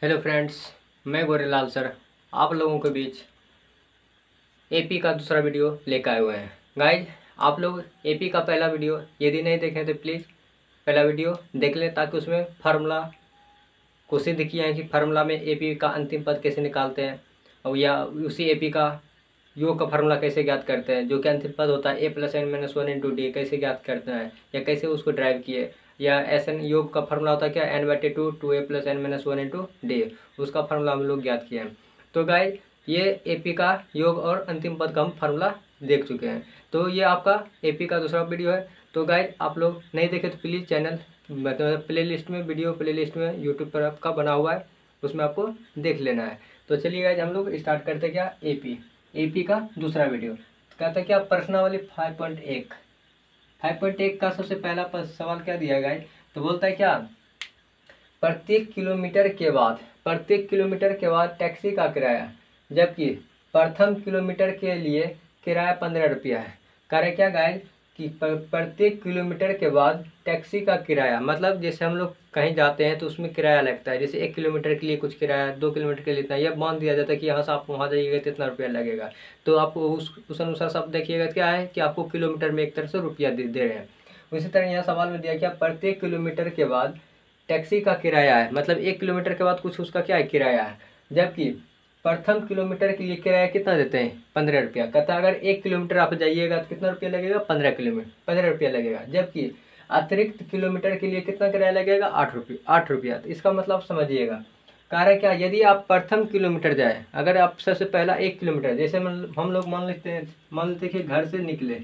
Hello friends, मैं Gorelal sir आप लोगों के बीच एपी का दूसरा वीडियो लेकर आए हुए हैं। गाइज, आप लोग एपी का पहला वीडियो यदि नहीं देखें तो प्लीज़ पहला वीडियो देख लें, ताकि उसमें फार्मूला को सिद्ध किया है कि फार्मूला में एपी का अंतिम पद कैसे निकालते हैं, और या उसी एपी का योग का फार्मूला कैसे ज्ञात करते हैं, जो कि अंतिम पद होता है A plus N minus one into d, कैसे ज्ञात करते हैं या कैसे उसको ड्राइव किए। या एस एन योग का फार्मूला होता है क्या, एन बटे two A plus N minus one into D, उसका फार्मूला हम लोग ज्ञात किए हैं। तो गाइस, ये एपी का योग और अंतिम पद का हम फार्मूला देख चुके हैं। तो ये आपका एपी का दूसरा वीडियो है। तो गाइस, आप लोग नहीं देखे तो प्लीज़ चैनल मतलब प्ले लिस्ट में, वीडियो प्ले लिस्ट में यूट्यूब पर आपका बना हुआ है, उसमें आपको देख लेना है। तो चलिए गाइस, हम लोग स्टार्ट करते क्या, एपी का दूसरा वीडियो। कहता है क्या, प्रश्नावली 5.1 का सबसे पहला सवाल क्या दिया गया है, तो बोलता है क्या, प्रत्येक किलोमीटर के बाद टैक्सी का किराया, जबकि प्रथम किलोमीटर के लिए किराया 15 रुपया है। कार्य क्या गाइस कि प्रत्येक किलोमीटर के बाद टैक्सी का किराया, मतलब जैसे हम लोग कहीं जाते हैं तो उसमें किराया लगता है। जैसे 1 किलोमीटर के लिए कुछ किराया, 2 किलोमीटर के लिए इतना, यह मान दिया जाता है कि यहाँ से आप वहाँ जाइएगा तो इतना रुपया लगेगा। तो आपको उस अनुसार सब देखिएगा क्या है कि आपको किलोमीटर में एक तरह से रुपया दे रहे हैं। उसी तरह यहाँ सवाल में दिया क्या, प्रत्येक किलोमीटर के बाद टैक्सी का किराया है, मतलब 1 किलोमीटर के बाद कुछ उसका क्या है, किराया है। जबकि प्रथम किलोमीटर के लिए किराया कितना देते हैं, 15 रुपया। कहता है अगर 1 किलोमीटर आप जाइएगा तो कितना रुपया लगेगा, 15 रुपया लगेगा। जबकि अतिरिक्त किलोमीटर के लिए कितना किराया लगेगा, 8 रुपया। तो इसका मतलब समझिएगा। कार्य क्या, यदि आप प्रथम किलोमीटर जाए, अगर आप सबसे पहला 1 किलोमीटर, जैसे हम लोग मान लेते कि घर से निकले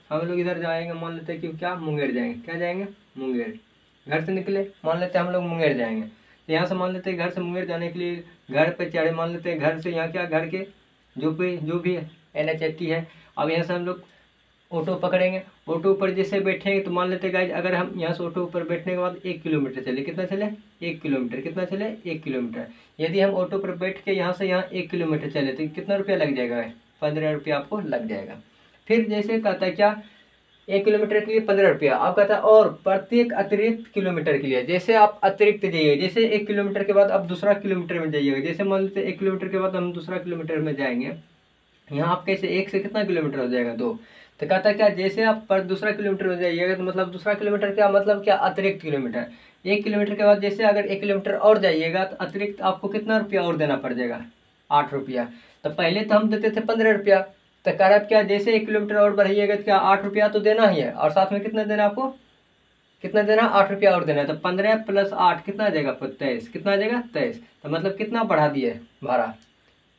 हम लोग इधर जाएंगे, मान लेते हैं कि क्या, मुंगेर जाएंगे। क्या जाएंगे, मुंगेर। घर से निकले, मान लेते हैं हम लोग मुंगेर जाएंगे। तो यहाँ से मान लेते हैं घर से मुंगेर जाने के लिए घर पे चढ़े, मान लेते हैं घर से यहाँ क्या, घर के जो भी NH80 है। अब यहाँ से हम लोग ऑटो पकड़ेंगे, ऑटो पर जैसे बैठेंगे तो मान लेते हैं गाइज, अगर हम यहाँ से ऑटो पर बैठने के बाद 1 किलोमीटर चले, कितना चले, 1 किलोमीटर, कितना चले, 1 किलोमीटर। यदि हम ऑटो पर बैठ के यहाँ से यहाँ 1 किलोमीटर चले तो कितना रुपया लग जाएगा, 15 रुपया आपको लग जाएगा। फिर जैसे कहता है क्या, 1 किलोमीटर के लिए 15 रुपया। अब कहता है और प्रत्येक अतिरिक्त किलोमीटर के लिए, जैसे आप अतिरिक्त जाइए, जैसे 1 किलोमीटर के बाद आप दूसरा किलोमीटर में जाइएगा, जैसे मान लेते हैं 1 किलोमीटर के बाद हम दूसरा किलोमीटर में जाएंगे, यहाँ आप कैसे 1 से कितना किलोमीटर हो जाएगा, 2। तो कहता है क्या, जैसे आप पर दूसरा किलोमीटर में जाइएगा तो मतलब दूसरा किलोमीटर क्या मतलब क्या, अतिरिक्त किलोमीटर। 1 किलोमीटर के बाद जैसे अगर 1 किलोमीटर और जाइएगा तो अतिरिक्त आपको कितना रुपया और देना पड़ जाएगा, 8 रुपया। तो पहले तो हम देते थे 15 रुपया, तो कह क्या, जैसे 1 किलोमीटर और बढ़ाइएगा तो क्या, 8 रुपया तो देना ही है, और साथ में कितना देना आपको, कितना देना, 8 रुपया और देना है। तो 15 + 8 कितना आ जाएगा, 23। कितना आ जाएगा, 23। तो मतलब कितना बढ़ा दिए भाड़ा,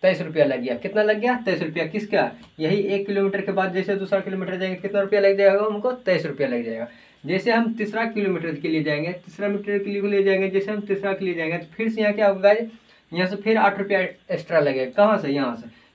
23 रुपया लग गया। कितना लग गया, 23 रुपया। किसका, यही 1 किलोमीटर के बाद जैसे दूसरा किलोमीटर जाएंगे कितना रुपया लग जाएगा हमको, 23 रुपया लग जाएगा। जैसे हम तीसरा किलोमीटर के लिए जाएंगे, जैसे हम तीसरा के लिए जाएंगे तो फिर से यहाँ क्या होगा, यहाँ से फिर 8 रुपया एक्स्ट्रा लगेगा। कहाँ से,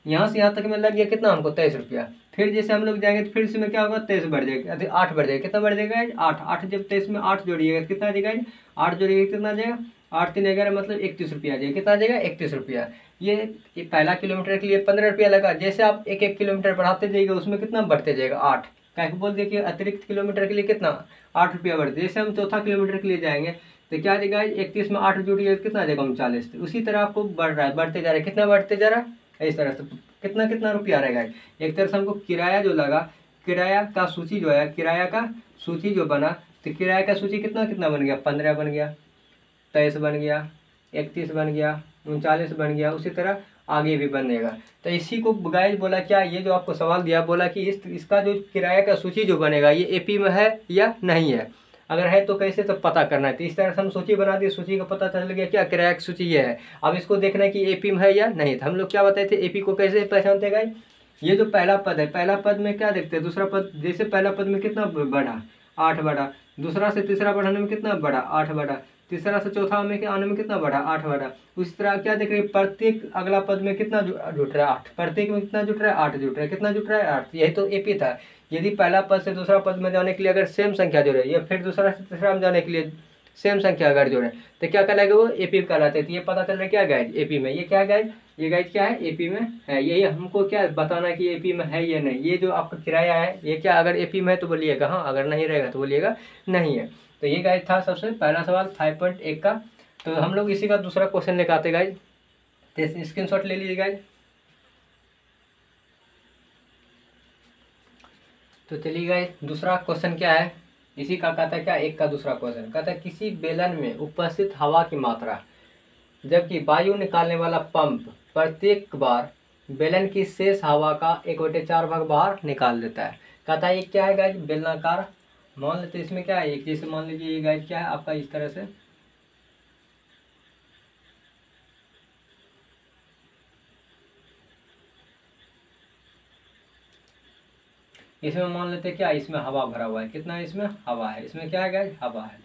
यहाँ से यहाँ तक में लग गया कितना हमको, 23 रुपया। फिर जैसे हम लोग जाएंगे तो फिर से में क्या होगा, 23 बढ़ जाएगा, 8 बढ़ जाएगा। कितना बढ़ जाएगा, 8। जब 23 में 8 जोड़िएगा कितना आ जाएगा, 8 जोड़िएगा कितना आ जाएगा, 8 3 11 मतलब 31 रुपया आ जाएगा। कितना आ जाएगा, 31 रुपया। ये पहला किलोमीटर के लिए 15 रुपया लगा। जैसे आप 1 किलोमीटर बढ़ाते जाइएगा उसमें कितना बढ़ते जाएगा, 8। क्या बोल देखिए, अतिरिक्त किलोमीटर के लिए कितना, 8 रुपया बढ़ते। जैसे हम चौथा किलोमीटर के लिए जाएंगे तो क्या आ जाएगा, 31 में 8 जोड़िएगा कितना आ जाएगा, 39। उसी तरह आपको बढ़ रहा है, बढ़ते जा रहा है। कितना बढ़ते जा रहा है, इस तरह से कितना रुपया रहेगा। एक तरह से हमको किराया जो लगा, किराया का सूची जो है, किराया का सूची जो बना, तो किराया का सूची कितना बन गया, 15 बन गया, 23 बन गया, 31 बन गया, 39 बन गया। उसी तरह आगे भी बनेगा। तो इसी को गाइस बोला क्या, ये जो आपको सवाल दिया, बोला कि इसका जो किराया का सूची जो बनेगा ये एपी में है या नहीं है। अगर है तो कैसे तो पता करना है। तो इस तरह से हम सूची बना दिए, सूची का पता चल गया क्या, किराया की सूची ये है। अब इसको देखना है कि एपी में है या नहीं। तो हम लोग क्या बताए थे, एपी को कैसे पहचानते गाइस, ये जो पहला पद है, पहला पद में क्या देखते हैं, दूसरा पद, जैसे पहला पद में कितना बढ़ा, 8 बढ़ा। दूसरा से तीसरा बढ़ाने में कितना बढ़ा, 8 बढ़ा। तीसरा से चौथा में आने में कितना बढ़ा, 8 बढ़ा। उसी तरह क्या देख रहे हैं, प्रत्येक अगला पद में कितना जुट रहा है, 8। प्रत्येक में कितना जुट रहा है, 8 जुट रहा है। कितना जुट रहा है, 8। यही तो एपी था। यदि पहला पद से दूसरा पद में जाने के लिए अगर सेम संख्या जोड़े, या फिर दूसरा से तीसरा में जाने के लिए सेम संख्या अगर जोड़े तो क्या कहलाएगा, वो एपी कहलाते हैं। तो ये पता चल रहा है क्या गाइज, एपी में। ये क्या गाइज, ये गाइज क्या है, एपी में है। यही हमको क्या बताना है कि एपी में है या नहीं। ये जो आपका किराया है ये क्या, अगर एपी में है तो बोलिएगा हाँ, अगर नहीं रहेगा तो बोलिएगा नहीं है। तो ये गाइज था सबसे पहला सवाल 5.1 का। तो हम लोग इसी का दूसरा क्वेश्चन लेकर आते गाइज, तो स्क्रीनशॉट ले लीजिए गाइज। तो चलिए गाइज दूसरा क्वेश्चन क्या है, इसी का कहता है क्या, एक का दूसरा क्वेश्चन कहता है किसी बेलन में उपस्थित हवा की मात्रा जबकि वायु निकालने वाला पंप प्रत्येक बार बेलन की शेष हवा का 1/4 भाग बाहर निकाल देता है। कहता है ये क्या है गाइज, बेलनाकार। मान लेते इसमें क्या है, एक जैसे मान लीजिए ये गाइज क्या है आपका इस तरह से, इसमें मान लेते क्या, इसमें हवा भरा हुआ है, कितना है इसमें, हवा है। इसमें क्या है गाइज, हवा है।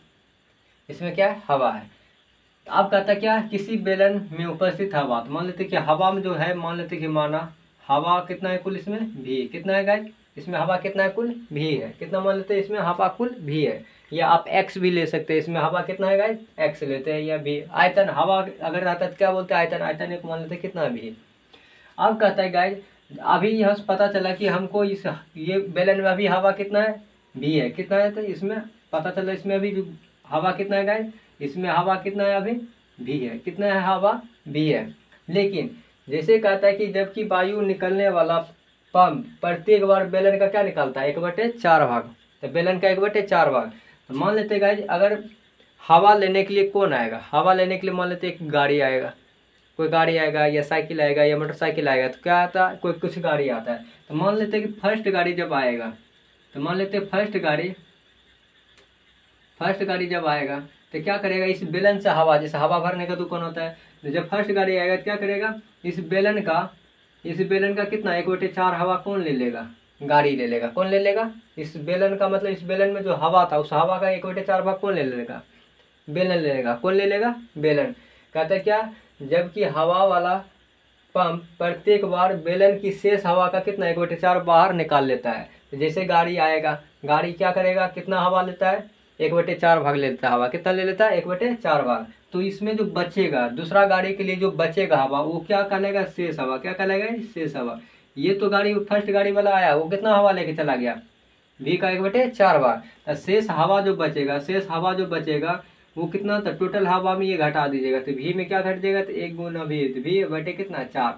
इसमें क्या है, हवा है। तो अब कहता है क्या, किसी बेलन में उपस्थित हवा, तो मान लेते कि हवा में जो है, मान लेते कि माना हवा कितना है कुल, इसमें भी कितना है गाइज, इसमें हवा कितना है कुल, भी है। कितना मान लेते हैं इसमें हवा कुल भी है, या आप एक्स भी ले सकते हैं। इसमें हवा कितना है गाइज, एक्स लेते हैं, या भी आयतन हवा अगर रहता है तो क्या बोलते हैं, आयतन। आयतन एक मान लेते हैं कितना भी। अब कहता है गाइज अभी यहाँ से पता चला कि हमको इस ये बेलन में अभी हवा कितना है, भी है। कितना है, तो इसमें पता चला इसमें अभी जो हवा कितना है गाइज, इसमें हवा कितना है अभी, भी है। कितना है, हवा भी है। लेकिन जैसे कहता है कि जबकि वायु निकलने वाला पंप प्रत्येक बार बेलन का क्या निकालता है, 1/4 भाग। तो बेलन का 1/4 भाग। तो मान लेते गाइज अगर हवा लेने के लिए कौन आएगा, हवा लेने के लिए मान लेते एक गाड़ी आएगा, कोई गाड़ी आएगा या साइकिल आएगा या मोटरसाइकिल आएगा। तो क्या आता है, कोई कुछ गाड़ी आता है। तो मान लेते हैं कि फर्स्ट गाड़ी जब आएगा, तो मान लेते हैं फर्स्ट गाड़ी जब आएगा तो क्या करेगा, इस बेलन से हवा, जैसे हवा भरने का दुकान होता है, तो जब फर्स्ट गाड़ी आएगा तो क्या करेगा, इस बेलन का कितना 1/4 हवा कौन ले लेगा, गाड़ी ले लेगा। कौन ले लेगा, इस बेलन का, मतलब इस बेलन में जो हवा था उस हवा का 1/4 भाग कौन ले लेगा, बेलन ले लेगा। कौन ले लेगा, बेलन। कहते हैं क्या, जबकि हवा वाला पंप प्रत्येक बार बेलन की शेष हवा का कितना 1/4 बाहर निकाल लेता है। तो जैसे गाड़ी आएगा, गाड़ी क्या करेगा, कितना हवा लेता है, 1/4 भाग ले लेता है हवा। कितना ले लेता है, 1/4 भाग। तो इसमें जो बचेगा, दूसरा गाड़ी के लिए जो बचेगा हवा, वो क्या कहलाएगा, शेष हवा। क्या कहलाएगा, शेष हवा। ये तो गाड़ी फर्स्ट गाड़ी वाला आया, वो कितना हवा लेके चला गया, भी का 1/4 भाग। तो शेष हवा जो बचेगा वो कितना था, टोटल हवा में ये घटा दीजिएगा। तो भी में क्या घट जाएगा, तो 1 गुना भी, तो भी बटे कितना 4।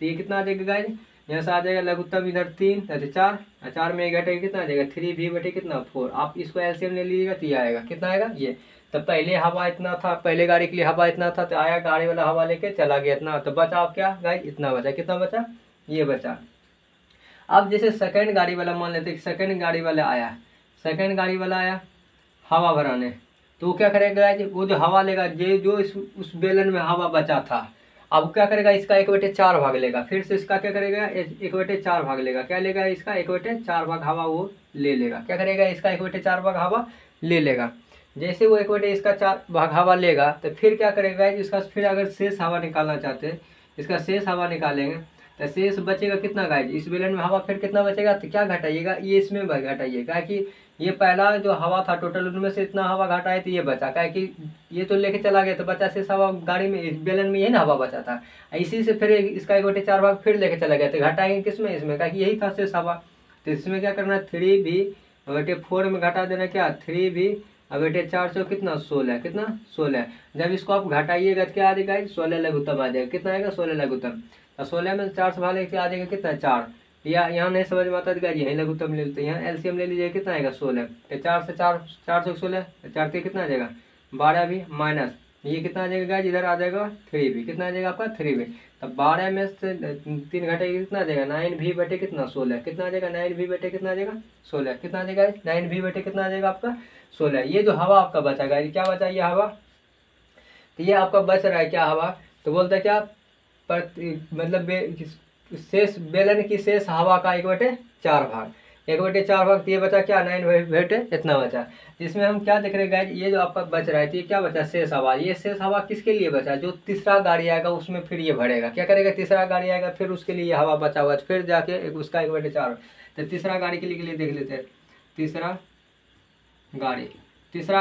तो ये कितना आ जाएगा गाइज, यहाँ से आ जाएगा लघुत्तम इधर 3, तो 4, 4 में घटेगा कितना आ जाएगा 3 भी बटे कितना 4। आप इसको एलसीएम ले लीजिएगा तो ये आएगा, कितना आएगा ये। तो पहले हवा इतना था, पहले गाड़ी के लिए हवा इतना था, तो आया गाड़ी वाला हवा लेके चला गया इतना, तो बचा आप क्या गाइज, इतना बचा। कितना बचा, ये बचा। अब जैसे सेकंड गाड़ी वाला मान लेते, सेकंड गाड़ी वाला आया हवा भराने, तो वो क्या करेगा, वो जो हवा लेगा, जो उस बेलन में हवा बचा था, अब क्या करेगा, इसका 1/4 भाग लेगा। फिर से इसका क्या करेगा, 1/4 भाग लेगा। क्या लेगा, इसका 1/4 भाग हवा वो ले लेगा। क्या करेगा, इसका 1/4 भाग हवा ले लेगा। जैसे वो 1/4 भाग हवा लेगा, तो फिर क्या करेगा, इसका फिर अगर शेष हवा निकालना चाहते हैं, इसका शेष हवा निकालेंगे तो शेष बचेगा कितना गाइज, इस बेलन में हवा फिर कितना बचेगा, तो क्या घटाइएगा, ये इसमें घटाइएगा कि ये पहला जो हवा था टोटल उनमें से इतना हवा घटाए तो ये बचा। क्या कि ये तो लेके चला गया तो बचा शेष हवा गाड़ी में, इस बेलन में यही ना हवा बचा था। इसी से फिर इसका 1/4 भाग फिर लेके चला गया, तो घटाएंगे किसमें, इसमें। क्या कि यही था शेष हवा। तो इसमें क्या करना, 3 भी 4 में घटा देना, क्या 3 भी 4 से कितना 16, कितना 16। जब इसको आप घटाइएगा तो क्या आ जाएगा, 16 लघुत्तम आ जाएगा। कितना आएगा, 16 लघुत्तम। 16 में 4 से भाग लेके आ जाएगा कितना 4। या यहाँ नहीं समझ में आता है, यही लघुत्तम ले लेते हैं, यहाँ एलसीएम ले लीजिए, कितना आएगा 16। तो 4 से 16, 4 से कितना आ जाएगा 12 भी, माइनस ये कितना आ जाएगा, इधर आ जाएगा 3 भी। कितना आ जाएगा आपका 3 भी। तब 12 में से 3 घटेगा, कितना आ जाएगा 9 भी बटे कितना 16। कितना आ जाएगा 9 भी बटे कितना आ जाएगा 16। कितना आ जाएगा 9 भी बटे कितना आ जाएगा आपका 16। ये जो हवा आपका बचा, ये क्या बचा, ये हवा। तो ये आपका बच रहा है क्या, हवा। तो बोलता है क्या, मतलब शेष बेलन की शेष हवा का 1/4 भाग, 1/4 भाग। तो ये बचा क्या, 9 बटे इतना बचा। जिसमें हम क्या देख रहे हैं गाइज, ये जो आपका बच रहा है, तो ये क्या बचा, शेष हवा। ये शेष हवा किसके लिए बचा, जो तीसरा गाड़ी आएगा उसमें फिर ये भरेगा। क्या करेगा, तीसरा गाड़ी आएगा फिर उसके लिए ये हवा बचा हुआ, फिर जाके उसका 1/4। तो तीसरा गाड़ी के लिए देख लेते हैं, तीसरा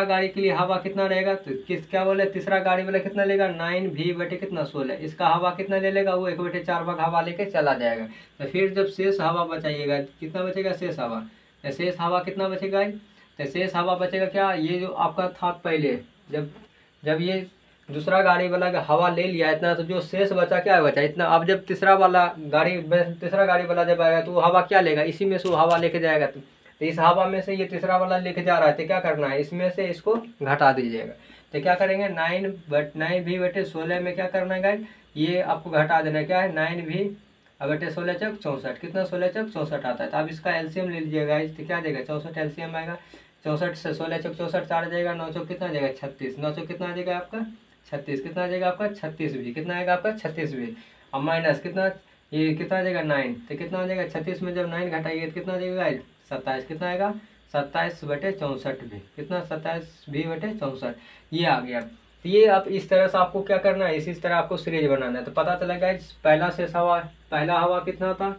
गाड़ी के लिए हवा कितना रहेगा, तो क्या बोले, तीसरा गाड़ी वाला कितना लेगा, 9 भी बटे कितना 16। इसका हवा कितना ले लेगा, वो 1/4 भाग हवा लेके चला जाएगा। तो फिर जब शेष हवा बचाइएगा, कितना बचेगा शेष हवा। तो शेष हवा कितना बचेगा, तो शेष हवा बचेगा क्या, ये जो आपका था पहले, जब ये दूसरा गाड़ी वाला हवा ले लिया इतना, तो जो शेष बचा क्या बचा इतना। अब जब तीसरा गाड़ी वाला जब आएगा तो वो हवा क्या लेगा, इसी में से वो हवा लेके जाएगा। तो इस हवा में से ये तीसरा वाला लेके जा रहा है, तो क्या करना है, इसमें से इसको घटा दीजिएगा। तो क्या करेंगे, 9v/16 में क्या करना है गाइस, ये आपको घटा देना है। क्या है, 9v/16 चौक 64, कितना 16 चौक 64 आता है। तो आप इसका एलसीएम ले लीजिएगा गाइस, तो क्या देगा 64 एलसीएम आएगा। 64 से 16 चौक 64 4 जाएगा, 9 चौक कितना जाएगा 36, 9 चौक कितना आ जाएगा आपका 36, कितना आ जाएगा आपका 36v, कितना आएगा आपका 36v। अब माइनस कितना, ये कितना आ जाएगा 9, तो कितना आ जाएगा 36 में जब 9 घटाइए तो कितना आ जाएगा गाइस 27, कितना आएगा 27/64v, कितना 27v/64, ये आ गया। तो ये आप इस तरह से आपको क्या करना है, इसी तरह आपको सीरीज बनाना है। तो पता चला गाइस पहला हवा कितना था,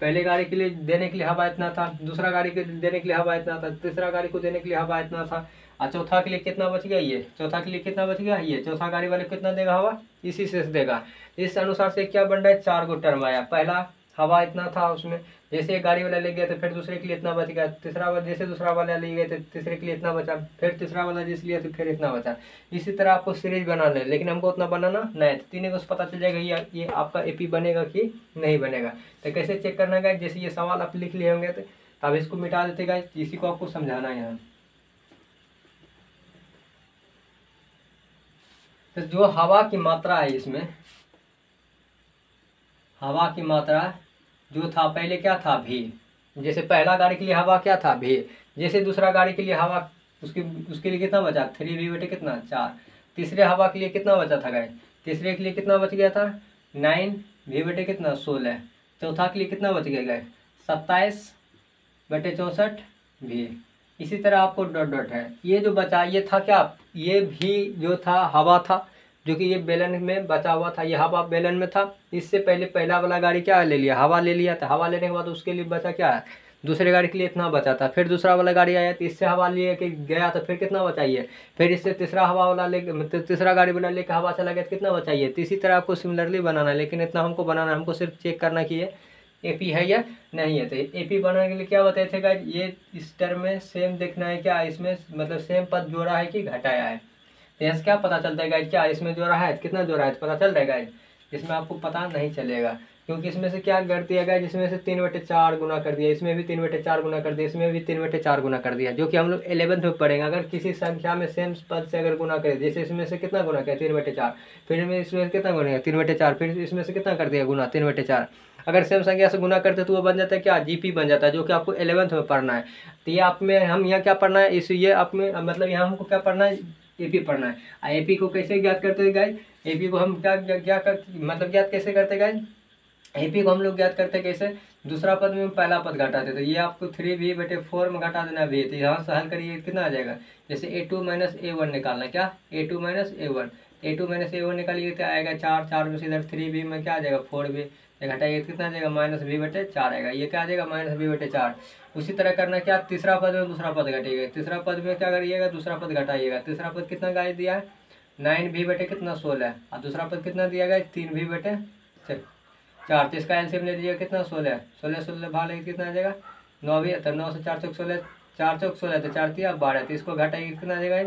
पहले गाड़ी के लिए देने के लिए हवा इतना था, दूसरा गाड़ी के देने के लिए हवा इतना था, तीसरा गाड़ी को देने के लिए हवा इतना था, और चौथा के लिए कितना बच गया, ये चौथा के लिए कितना बच गया, ये चौथा गाड़ी वाले कितना देगा हवा, इसी से देगा। इस अनुसार से क्या बन रहा है, 4 गो टर्म आया। पहला हवा इतना था उसमें, जैसे एक गाड़ी वाला ले गया तो फिर दूसरे के लिए इतना बच गया, तीसरा वाला जैसे दूसरा वाला ले गया तो तीसरे के लिए इतना बचा, फिर तीसरा वाला जिस लिया तो फिर इतना बचा। इसी तरह आपको सीरीज बनाना है, लेकिन हमको उतना बनाना नहीं, तो तीनों को पता चल जाएगा ये आपका एपी बनेगा कि नहीं बनेगा। तो कैसे चेक करना है, जैसे ये सवाल आप लिख लिए होंगे तो अब इसको मिटा देते गाइस, इसी को आपको समझाना है यहाँ। तो जो हवा की मात्रा है इसमें, हवा की मात्रा जो था पहले क्या था भी, जैसे पहला गाड़ी के लिए हवा क्या था भी, जैसे दूसरा गाड़ी के लिए हवा उसके लिए कितना बचा 3v कितना 4, तीसरे हवा के लिए कितना बचा था गाइस, तीसरे के लिए कितना बच गया था 9v कितना 16, चौथा के लिए कितना बच गया गाइस 27/64v। इसी तरह आपको डॉट डॉट है, ये जो बचा ये था क्या, ये भी जो था हवा था, जो कि ये बेलन में बचा हुआ था, ये हवा बेलन में था। इससे पहले पहला वाला गाड़ी क्या ले लिया, हवा ले लिया था, हवा लेने के बाद उसके लिए बचा क्या है, दूसरे गाड़ी के लिए इतना बचा था। फिर दूसरा वाला गाड़ी आया तो इससे हवा लिए के गया तो फिर कितना बचाइए, फिर इससे तीसरा हवा वाला ले मतलब तीसरा गाड़ी वाला लेकर हवा चला गया तो कितना बचाइए। तो इसी तरह आपको सिमिलरली बनाना है, लेकिन इतना हमको बनाना है, हमको सिर्फ चेक करना कि ये एपी है या नहीं है। तो एपी बनाने के लिए क्या बताए थे गाइस, ये इस टर्म में सेम देखना है क्या, इसमें मतलब सेम पद जोड़ा है कि घटाया है। तो यहाँ से क्या पता चलता है गाइस, क्या इसमें जोड़ा है, कितना जोड़ा है, तो पता चल रहा है गाइस, इसमें आपको पता नहीं चलेगा, क्योंकि इसमें से क्या कर दिया गाइस, जिसमें से 3/4 गुना कर दिया, इसमें भी 3/4 गुना कर दिया, इसमें भी 3/4 गुना कर दिया, जो कि हम लोग 11th में पढ़ेंगे। अगर किसी संख्या में सेम पद से अगर गुना करें, जैसे इसमें से कितना गुना किया 3/4, फिर इसमें कितना गुना किया 3/4, फिर इसमें से कितना कर दिया गुना 3/4, अगर सेम संख्या से गुना करते तो वो बन जाता है क्या, जीपी बन जाता है, जो कि आपको 11th में पढ़ना है। तो ये आप में हम यहाँ क्या पढ़ना है, इस ये आप में मतलब यहाँ हमको क्या पढ़ना है, एपी पढ़ना है। एपी को कैसे ज्ञात करते हैं गाइस, एपी को हम मतलब ज्ञात कैसे करते हैं गाइस, एपी को हम लोग ज्ञात करते कैसे, दूसरा पद में पहला पद घटाते, तो ये आपको 3v/4 में घटा देना v, तो यहाँ से हल करिए कितना आ जाएगा, जैसे a2 - a1 निकालना, क्या a2 - a1, a2 - a1 निकालिए तो आएगा 4 में से इधर 3v में क्या आ जाएगा 4v, घटाइए कितना आ जाएगा -v/4 आएगा, ये क्या आ जाएगा -v/4। उसी तरह करना क्या, तीसरा पद में दूसरा पद घटेगा, तीसरा पद में क्या करिएगा दूसरा पद घटाइएगा, तीसरा पद कितना गाइस दिया है 9v कितना 16, और दूसरा पद कितना दिया गया 3v/4, तो इसका एलसीएम ले लीजिएगा कितना 16 भाग लेंगे कितना आ जाएगा 9v, तो 9 से 4 चौक 16, 4 चौक 16 तो 4 3 12, तो इसको घटाइए कितना आ जाएगा,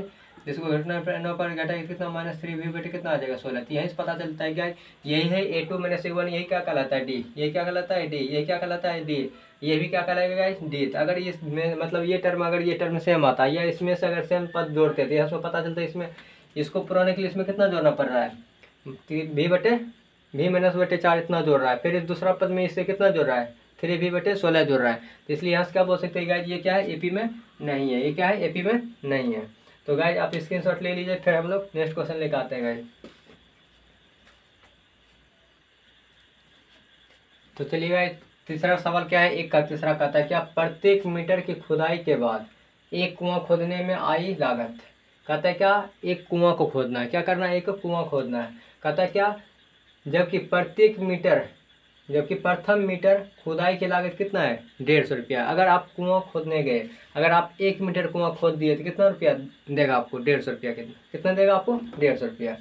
जिसको घटना 9 पर घटाइए कितना -3v कितना आ जाएगा 16। तो यहीं से पता चलता है क्या, यही है a2 - a1, यही क्या कहलाता है डी, ये क्या कहलाता है डी, ये क्या कहलाता है डी, ये भी क्या कहलाएगा डी। तो अगर ये मतलब ये टर्म सेम आता है या इसमें से अगर सेम पद जोड़ते थे, इसमें पता चलता है इसमें इसको पुराने के लिए इसमें कितना जोड़ना पड़ रहा है, v/4 इतना जोड़ रहा है, फिर इस दूसरा पद में इससे कितना जोड़ रहा है 3v/16 जोड़ रहा है। तो इसलिए यहाँ से क्या बोल सकते हैं गाइज, ये क्या है एपी में नहीं है, ये क्या है एपी में नहीं है। तो गाइज आप स्क्रीनशॉट ले लीजिए, फिर हम लोग नेक्स्ट क्वेश्चन लेकर आते हैं गाइज। तो चलिए गाइज तीसरा सवाल क्या है, एक का तीसरा कहता है क्या, प्रत्येक मीटर की खुदाई के बाद एक कुआं खोदने में आई लागत, कहता है क्या एक कुआं को खोदना है, क्या करना है एक कुआं खोदना है, कहता है क्या जबकि प्रथम मीटर खुदाई की लागत कितना है 150 रुपया। अगर आप कुआं खोदने गए, अगर आप 1 मीटर कुआं खोद दिए तो कितना रुपया देगा आपको 150 रुपया, कितना देगा आपको 150 रुपया।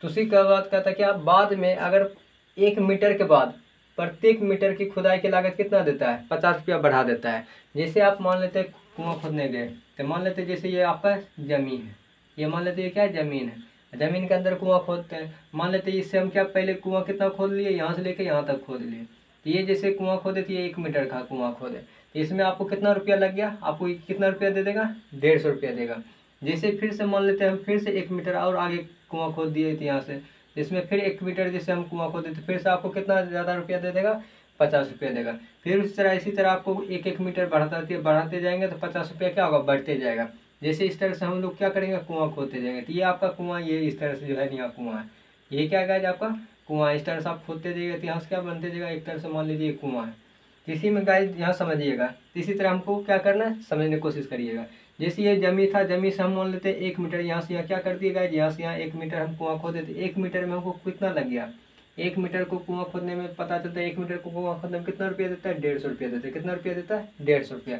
तो उसी के बाद कहता है क्या बाद में अगर 1 मीटर के बाद प्रत्येक मीटर की खुदाई की लागत कितना देता है 50 रुपया बढ़ा देता है। जैसे आप मान लेते कुआं खोदने गए, तो मान लेते जैसे ये आपका ज़मीन है, ये मान लेते ये क्या है ज़मीन है, जमीन के अंदर कुआं खोदते हैं। मान लेते हैं इससे हम क्या पहले कुआं कितना खोद लिए, यहाँ से लेके यहाँ तक खोद लिए। तो ये जैसे कुआं खोदे तो ये 1 मीटर का कुआं खोदे, तो इसमें आपको कितना रुपया लग गया, आपको कितना रुपया दे देगा, 150 रुपया देगा। जैसे फिर से मान लेते हैं हम फिर से 1 मीटर और आगे कुआं खोद दिए थे यहाँ से, इसमें फिर 1 मीटर जैसे हम कुआं खोदे तो फिर से आपको कितना ज़्यादा रुपया दे देगा, 50 रुपया देगा। फिर इसी तरह आपको 1-1 मीटर बढ़ाते जाएंगे तो 50 रुपया क्या होगा, बढ़ते जाएगा। जैसे इस तरह से हम लोग क्या करेंगे, कुआं खोदते जाएंगे। तो ये आपका कुआं, ये इस तरह से जो है यहाँ कुआं है, ये क्या गाइज आपका कुआं। इस तरह से आप खोदते जाइएगा तो यहाँ से क्या बनते जाएगा, एक तरह से मान लीजिए कुआं है। इसी में गाइज यहाँ समझिएगा, इसी तरह हमको क्या करना है, समझने की कोशिश करिएगा। जैसे ये जमी था, जमी से हम मान लेते हैं 1 मीटर, यहाँ से यहाँ क्या कर दिए गाइज, यहाँ से यहाँ 1 मीटर हम कुआं खोदे थे। 1 मीटर में हमको कितना लग गया, 1 मीटर को कुआं खोदने में पता चलता है, 1 मीटर को कुआं खोदने में कितना रुपया देता है, 150 रुपया देता है। कितना रुपया देता है, 150 रुपया।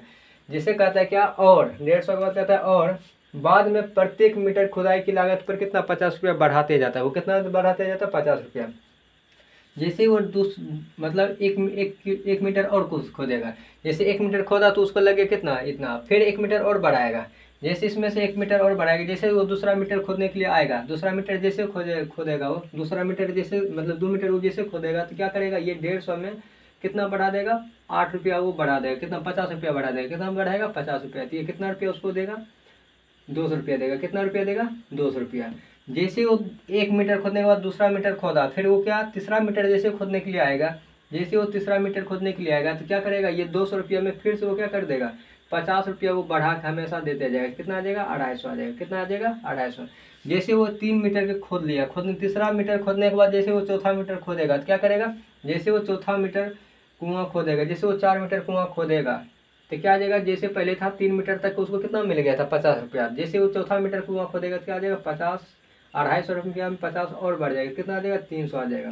जैसे कहता है क्या, और 150 के बाद कहता है और बाद में प्रत्येक मीटर खुदाई की लागत पर कितना 50 रुपया बढ़ाते जाता है। वो कितना बढ़ाते जाता है, 50 रुपया। जैसे वो मतलब एक मीटर और कुछ खोदेगा, जैसे 1 मीटर खोदा तो उसको लगे कितना, इतना, फिर 1 मीटर और बढ़ाएगा। जैसे इसमें से 1 मीटर और बढ़ाएगा, जैसे वो दूसरा मीटर खोदने के लिए आएगा, दूसरा मीटर जैसे खोदेगा वो दूसरा मीटर जैसे मतलब 2 मीटर वो जैसे खोदेगा तो क्या करेगा, ये 150 में कितना बढ़ा देगा, 8 रुपया वो बढ़ा देगा, कितना 50 रुपया बढ़ा देगा, कितना बढ़ाएगा 50 रुपया। तो ये कितना रुपया उसको देगा, 200 रुपया देगा। कितना रुपया देगा, 200 रुपया। जैसे वो 1 मीटर खोदने के बाद दूसरा मीटर खोदा, फिर वो क्या तीसरा मीटर जैसे खोदने के लिए आएगा, जैसे वो तीसरा मीटर खोदने के लिए आएगा तो क्या करेगा, ये 200 रुपया में फिर से वो क्या कर देगा, 50 रुपया वो बढ़ा के हमेशा देते जाएगा। कितना आ जाएगा, 250 आ जाएगा। कितना आ जाएगा, 250। जैसे वो 3 मीटर के खोद लिया, तीसरा मीटर खोदने के बाद जैसे वो चौथा मीटर खोदेगा तो क्या करेगा, जैसे वो चौथा मीटर कुआं खोदेगा, जैसे वो 4 मीटर कुआं खोदेगा तो क्या आ जाएगा, जैसे पहले था 3 मीटर तक उसको कितना मिल गया था, 50 रुपया। जैसे वो चौथा मीटर कुआं खोदेगा तो क्या आ जाएगा, 50, 250 रुपया में 50 और बढ़ जाएगा। कितना आ जाएगा, 300 आ जाएगा।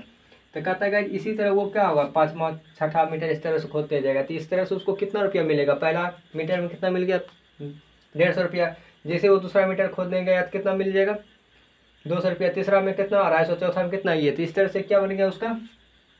तो कहता है गाइस इसी तरह वो क्या होगा, 5वां 6ठा मीटर इस तरह से खोदते जाएगा तो इस तरह से उसको कितना रुपया मिलेगा, पहला मीटर में कितना मिल गया, 150 रुपया। जैसे वो दूसरा मीटर खोदने गया तो कितना मिल जाएगा, 200 रुपया। तीसरा में कितना, 250। चौथा में कितना, ये। तो इस तरह से क्या बन गया उसका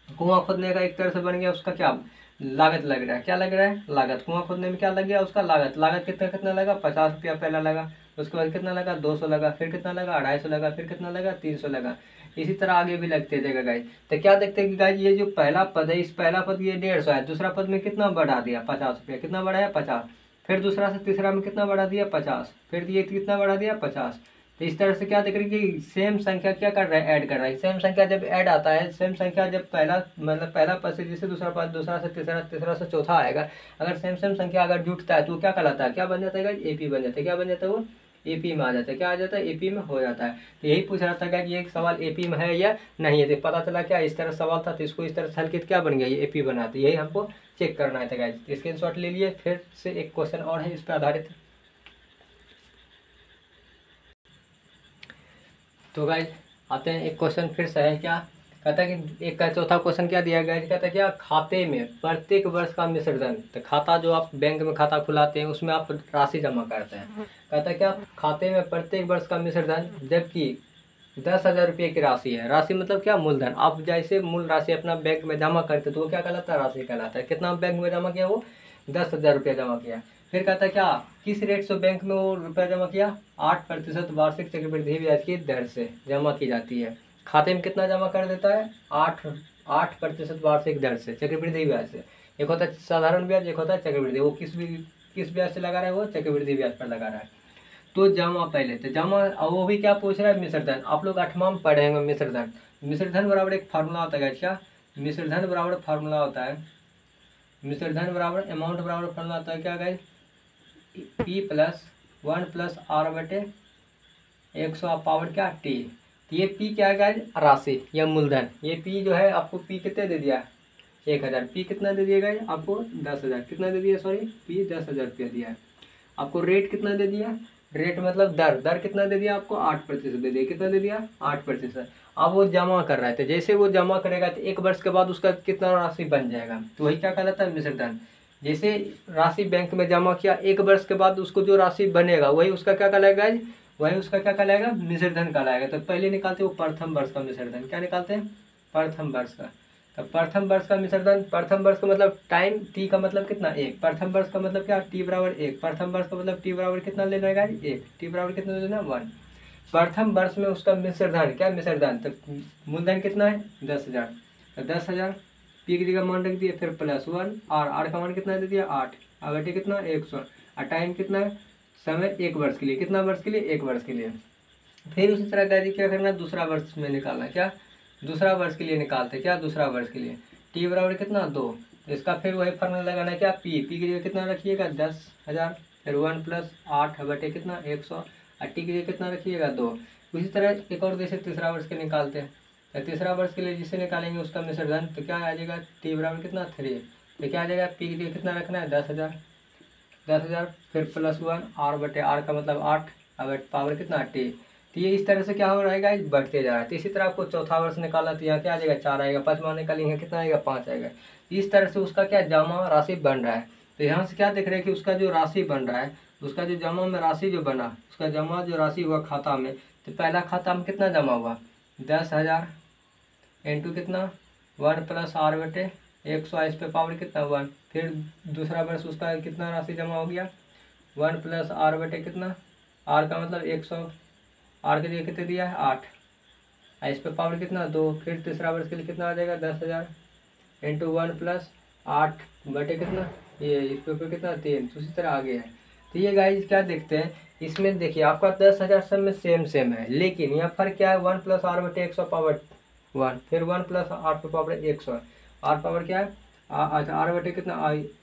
कुआं खोदने का, एक तरह से बन गया उसका क्या लागत लग रहा है। क्या लग रहा है, लागत। कुआं खोदने में क्या लग गया उसका, लागत। लागत कितना कितना लगा, 50 रुपया पहला लगा, उसके बाद कितना लगा, 200 लगा, फिर कितना लगा, 250 लगा, फिर कितना लगा, 300 लगा। इसी तरह आगे भी लगते जाएगा गाइस। तो क्या देखते हैं कि गाइस ये जो पहला पद है, इस पहला पद ये 150 है, दूसरा पद में कितना बढ़ा दिया, 50 रुपया। कितना बढ़ाया, 50। फिर दूसरा से तीसरा में कितना बढ़ा दिया, 50। फिर ये कितना बढ़ा दिया, 50। तो इस तरह से क्या देख रहे हैं कि सेम संख्या क्या कर रहा है, ऐड कर रहा है। सेम संख्या जब ऐड आता है, सेम संख्या जब पहला मतलब पहला पद से जैसे दूसरा पद, दूसरा से तीसरा, तीसरा से चौथा आएगा, अगर सेम सेम संख्या अगर जुटता है तो वो क्या कहलाता है, क्या बन जाता है, एपी बन जाता है। क्या बन जाता है, वो एपी में आ जाता है। क्या आ जाता है, एपी में हो जाता है। तो यही पूछ रहा था कि ये सवाल एपी में है या नहीं है। तो पता चला क्या इस तरह सवाल था, तो इसको इस तरह से हल किया, क्या बन गया, ये एपी बना। तो यही हमको चेक करना है। गाइस स्क्रीनशॉट ले लिए। फिर से एक क्वेश्चन और है इस पर आधारित। तो गाइस आते हैं, एक क्वेश्चन फिर से है। क्या कहता है कि एक का चौथा क्वेश्चन क्या दिया गया, कहता है क्या, खाते में प्रत्येक वर्ष का मिश्रधन। तो खाता जो आप बैंक में खाता खुलाते हैं उसमें आप राशि जमा करते हैं। कहता है क्या, खाते में प्रत्येक वर्ष का मिश्रधन जबकि 10,000 रुपये की राशि है। राशि मतलब क्या, मूलधन। आप जैसे मूल राशि अपना बैंक में जमा करते तो वो क्या कहलाता है, राशि कहलाता है। कितना बैंक में जमा किया, वो 10,000 रुपया जमा किया। फिर कहता है क्या, किस रेट से बैंक में वो रुपया जमा किया, 8% वार्षिक चक्रवृद्धि ब्याज की दर से जमा की जाती है। खाते में कितना जमा कर देता है, 8% वार्षिक दर से, चक्रवृद्धि ब्याज से। एक होता है साधारण ब्याज, एक होता है चक्रवृद्धि। वो किस ब्याज से लगा रहा है, वो चक्रवृद्धि ब्याज पर लगा रहा है। तो जमा पहले तो जमा, वो भी क्या पूछ रहा है, मिश्रधन। आप लोग 8वां में पढ़ेंगे मिश्रधन। मिश्रधन बराबर एक फार्मूला होता है क्या, मिश्रधन बराबर फार्मूला होता है, मिश्रधन बराबर अमाउंट बराबर फार्मूला होता है क्या गाइस, P + 1 + R/100 पावर क्या, T। तो ये P क्या है गाइस, राशि या मूलधन। ये P जो है आपको P कितने दे दिया, 1000। P कितना दे दिया गाइस, आपको 10,000। कितना दे दिया, सॉरी, P 10,000 रुपया दिया है। आपको रेट कितना दे दिया, रेट मतलब दर। दर कितना दे दिया आपको, 8% दे दिया। कितना दे दिया, 8%। अब वो जमा कर रहा है, तो जैसे वो जमा करेगा तो 1 वर्ष के बाद उसका कितना राशि बन जाएगा, तो वही क्या कहलाता है, मिश्रधन। जैसे राशि बैंक में जमा किया, 1 वर्ष के बाद उसको जो राशि बनेगा वही उसका क्या कहलाएगा, वही उसका क्या कहलाएगा, मिश्रधन कहलाएगा। तो पहले निकालते हो प्रथम वर्ष का मिश्रधन। क्या निकालते हैं, प्रथम वर्ष का। तो प्रथम वर्ष का मिश्रधन, प्रथम वर्ष का मतलब टाइम, टी का मतलब कितना, 1। प्रथम वर्ष का मतलब क्या, टी बराबर 1। प्रथम वर्ष का मतलब टी बराबर कितना लेना है, 1। टी बराबर कितना लेना, 1। प्रथम वर्ष में उसका मिश्र धन, क्या मिश्र धन, तो मूलधन कितना है 10,000, तो 10,000 पी की जगह मान रख दिए, फिर +1 आर का मान कितना दे दिया 8, बटे कितना 100, और टाइम कितना है, समय 1 वर्ष के लिए, कितना वर्ष के लिए 1 वर्ष के लिए। फिर उसी तरह गाजी क्या करना है, दूसरा वर्ष में निकालना, क्या दूसरा वर्ष के लिए निकालते, क्या दूसरा वर्ष के लिए टी बराबर कितना 2, इसका फिर वही फॉर्मूला लगाना है, क्या पी की जगह कितना रखिएगा 10,000, फिर 1 + 8 बटे कितना 100, और टी की जगह कितना रखिएगा 2। उसी तरह एक और जैसे तीसरा वर्ष के निकालते हैं, तो तीसरा वर्ष के लिए जिसे निकालेंगे उसका मिश्र धन, तो क्या आ जाएगा टी बराबर कितना 3, तो क्या आ जाएगा पी की जगह कितना रखना है 10,000, फिर +1 आर बटे आर का मतलब 8, अब पावर कितना टी। तो ये इस तरह से क्या हो रहेगा, बढ़ते जा रहा है। तो इसी तरह आपको चौथा वर्ष निकालना, तो यहाँ क्या आ जाएगा 4 आएगा, पाँचवा निकालेंगे कितना आएगा 5 आएगा। इस तरह से उसका क्या जमा राशि बन रहा है। तो यहाँ से क्या देख रहे हैं कि उसका जो राशि बन रहा है, उसका जो जमा में राशि जो बना, उसका जमा जो राशि हुआ खाता में, तो पहला खाता में कितना जमा हुआ 10,000 इंटू कितना 1 + आर बटे 100, इस पे पावर कितना 1। फिर दूसरा वर्ष उसका कितना राशि जमा हो गया 1 + आर बटे कितना, आर का मतलब 100, आर के लिए कितने दिया है 8, इस पे पावर कितना 2। फिर तीसरा वर्ष के लिए कितना आ जाएगा 10,000 इंटू 1 + 8 बटे कितना, ये इस पे कितना 3। तो उसी तरह आगे है। तो ये गाइस क्या देखते हैं, इसमें देखिए आपका 10,000 सब में सेम है, लेकिन यहाँ फर्क क्या है 1 + आर बटे 100 पावर 1, फिर 1 + आर पे पावर 100, आर पावर क्या है अच्छा आर बटे कितना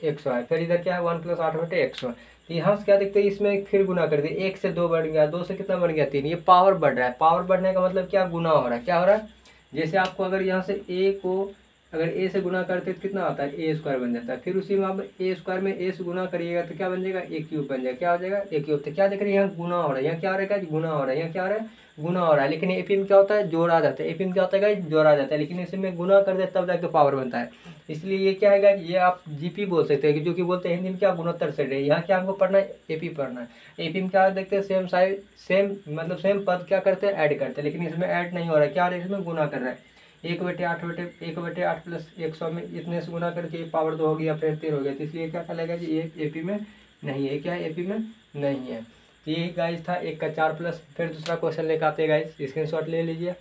100 है, फिर इधर क्या है 1 + 8 बटे 100। तो यहाँ से क्या देखते हैं, इसमें फिर गुना कर दिए, 1 से 2 बढ़ गया, 2 से कितना बढ़ गया 3, ये पावर बढ़ रहा है। पावर बढ़ने का मतलब क्या गुना हो रहा है, क्या हो रहा है, जैसे आपको अगर यहाँ से ए को अगर ए से गुना करते तो कितना आता है a² बन जाता है, फिर उसी में आप a² में a से गुना करिएगा तो क्या बन जाएगा a³ बन जाएगा, क्या हो जाएगा a³। तो क्या देख रहे हैं यहाँ गुना हो रहा है, यहाँ क्या हो रहा है गुना हो रहा है, यहाँ क्या हो रहा है गुना हो रहा है। लेकिन एपी में क्या होता है जोड़ा जाता है, एपी में क्या होता है जोड़ा जाता है, लेकिन इसमें गुना कर दे तब जाके पावर बनता है। इसलिए ये क्या है ये आप जीपी बोल सकते हैं, जो कि बोलते हैं हिंदी में क्या गुणोत्तर सेट है। यहाँ क्या हमको पढ़ना है एपी पढ़ना है। एपी में क्या देखते हैं सेम साइड सेम मतलब सेम पद क्या करते हैं ऐड करते हैं, लेकिन इसमें ऐड नहीं हो रहा है, क्या हो रहा है इसमें गुना कर रहा है। 1/8 + 100 में इतने से गुना करके पावर 2 हो गया, फिर 3 हो गया। तो इसलिए क्या कहलाएगा जी ये एपी में नहीं है, क्या है एपी में नहीं है। तो यही गाइज था 1 का 4+। फिर दूसरा क्वेश्चन लेकर आते हैं गाइज, स्क्रीनशॉट ले लीजिए।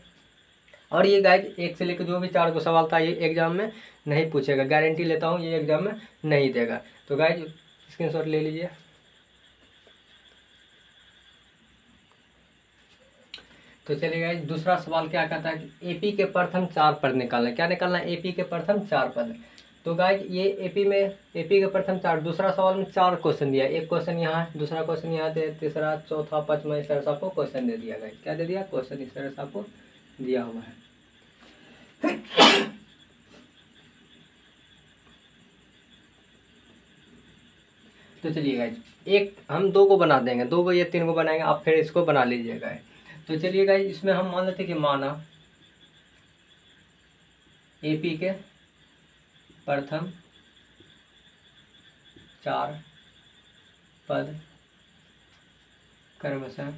और ये गाइज 1 से लेकर जो भी 4 को सवाल था ये एग्जाम में नहीं पूछेगा, गारंटी लेता हूँ ये एग्जाम में नहीं देगा। तो गाइज स्क्रीनशॉट ले लीजिए। तो चलिए गाइज दूसरा सवाल क्या कहता है कि एपी के प्रथम 4 पद निकालना है। क्या निकालना है एपी के प्रथम 4 पद। तो गाइज ये एपी के प्रथम 4, दूसरा सवाल में 4 क्वेश्चन दिया, एक क्वेश्चन यहाँ है, दूसरा क्वेश्चन यहाँ दे, तीसरा चौथा पाँचवा इस तरह से आपको क्वेश्चन दे दिया गाइज। क्या दे दिया क्वेश्चन इस तरह से आपको दिया हुआ है। तो चलिए गाइज एक हम 2 को बना देंगे, 2 को या 3 को बनाएंगे, आप फिर इसको बना लीजिएगा। तो चलिए गाइज इसमें हम मान लेते कि माना एपी के प्रथम 4 पद क्रमशः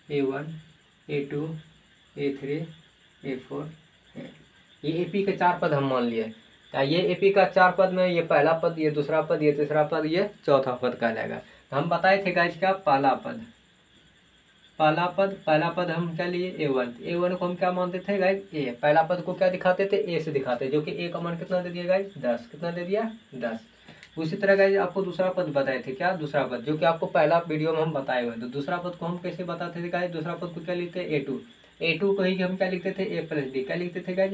A1 A2 A3 A4 है। ये एपी के 4 पद हम मान लिए। ये एपी का 4 पद में ये पहला पद, ये दूसरा पद, ये तीसरा पद, ये चौथा पद कहलाएगा। तो हम बताए थे गाइज क्या पहला पद हम क्या लिए A1 को हम क्या मानते थे गाइज ए। पहला पद को क्या दिखाते थे ए से दिखाते, जो कि ए का मान कितना दे दिया गाइज 10, कितना दे दिया 10। उसी तरह गाइज आपको दूसरा पद बताए थे, क्या दूसरा पद जो कि आपको पहला वीडियो में हम बताए हुए। तो दूसरा पद को हम कैसे बताते थे गाइज, दूसरा पद को क्या लिखते A2 को ही हम क्या लिखते थे A+D, क्या लिखते थे गाइज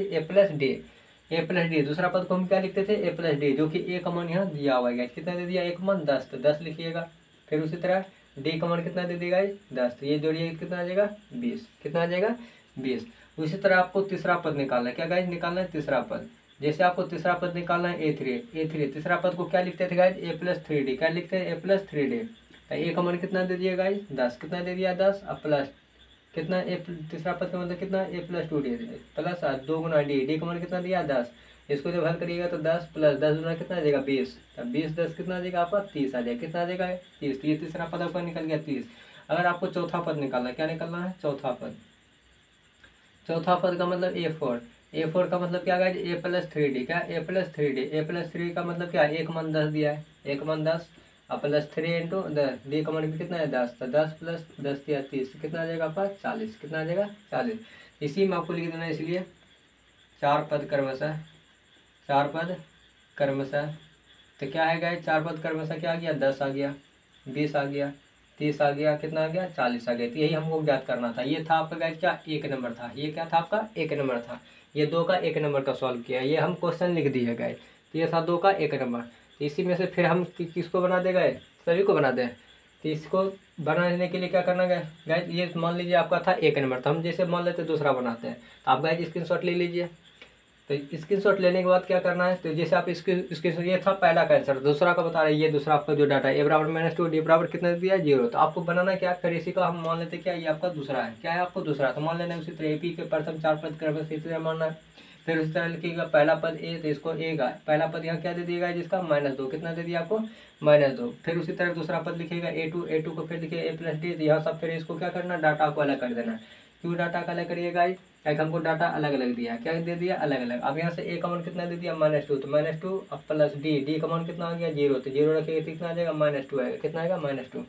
A+D। दूसरा पद को हम क्या लिखते थे A+D, जो कि ए का मान यहाँ दिया हुआ है, कितना दे दिया ए का मान 10, तो 10 लिखिएगा। फिर उसी तरह डी का मान कितना दे देगा 10, तो ये जोड़िए कितना आ जाएगा 20, कितना आ जाएगा 20। उसी तरह आपको तीसरा पद निकालना है, क्या गाइज निकालना है तीसरा पद। जैसे आपको तीसरा पद निकालना है A3, तीसरा पद को क्या लिखते थे गाइज A+3D, क्या लिखते हैं A+3D। तो ए का मान कितना दे दिया गाइज 10, कितना दे दिया 10, अब प्लस कितना तीसरा पद का मतलब कितना A+2D प्लस 2 गुना डी का मान कितना दिया 10। इसको जब हल करिएगा तो 10 + 10 गुना कितना आ जाएगा 20, तब 20 10 कितना आ जाएगा आपका 30 आ जाएगा, कितना आ जाएगा 30। तो ये तीसरा पद आपका निकल गया 30। अगर आपको चौथा पद निकालना है, क्या निकालना है चौथा पद का मतलब A4 का मतलब क्या है A+3D, क्या A+3D का मतलब क्या 1 मान 10 दिया है, 1 मान 10 अब प्लस 3 इंटू डी का मान कितना है 10, तो 10 प्लस 10 या 30 कितना आ जाएगा आपका 40, कितना आ जाएगा 40। इसी में आपको लिख देना है, इसलिए 4 पद क्रमशः, 4 पद क्रमशः, तो क्या है गाइस 4 पद क्रमशः क्या आ गया 10 आ गया, 20 आ गया, 30 आ गया, कितना आ गया 40 आ गया। तो यही हमको ज्ञात करना था। ये था आपका गाइस क्या 1 नंबर था, ये क्या था आपका 1 नंबर था। ये 2 का 1 नंबर का सॉल्व किया, ये हम क्वेश्चन लिख दिए गाइस। तो ये था 2 का 1 नंबर। तो इसी में से फिर हम किसको बना दे गए, सभी को बना दें। तो इसको बनाने के लिए क्या करना है गाइस, ये मान लीजिए आपका था 1 नंबर, तो हम जैसे मान लेते दूसरा बनाते हैं। तो आप गाइस स्क्रीनशॉट ले लीजिए। तो स्क्रीनशॉट लेने के बाद क्या करना है, तो जैसे आप इसके ये था पहला का आंसर, दूसरा का बता रहे हैं, ये दूसरा आपका जो डाटा है ए बराबर -2 डी बराबर कितना दिया है 0। तो आपको बनाना क्या, फिर इसी का हम मान लेते क्या ये आपका दूसरा है, क्या है आपको दूसरा, तो मान लेना उसी तरह एपी के प्रथम 4 पद क्रमशः इसी तरह मानना है। फिर उसी तरह लिखिएगा पहला पद ए, तो इसको ए का पहला पद यहाँ क्या दे दिएगा जिसका -2, कितना दे दिया आपको -2। फिर उसी तरह दूसरा पद लिखिएगा ए2 को फिर लिखिए ए प्लस डी, यहाँ सब फिर इसको क्या करना डाटा को अलग कर देना। क्यों डाटा का अलग करिएगा, एक हमको डाटा अलग अलग दिया, क्या दे दिया अलग अलग। अब यहाँ से ए का मान कितना दे दिया -2, तो -2 अब प्लस डी का मान कितना आ गया 0, तो 0 रखिएगा तो कितना आ जाएगा -2 आएगा, कितना आएगा -2।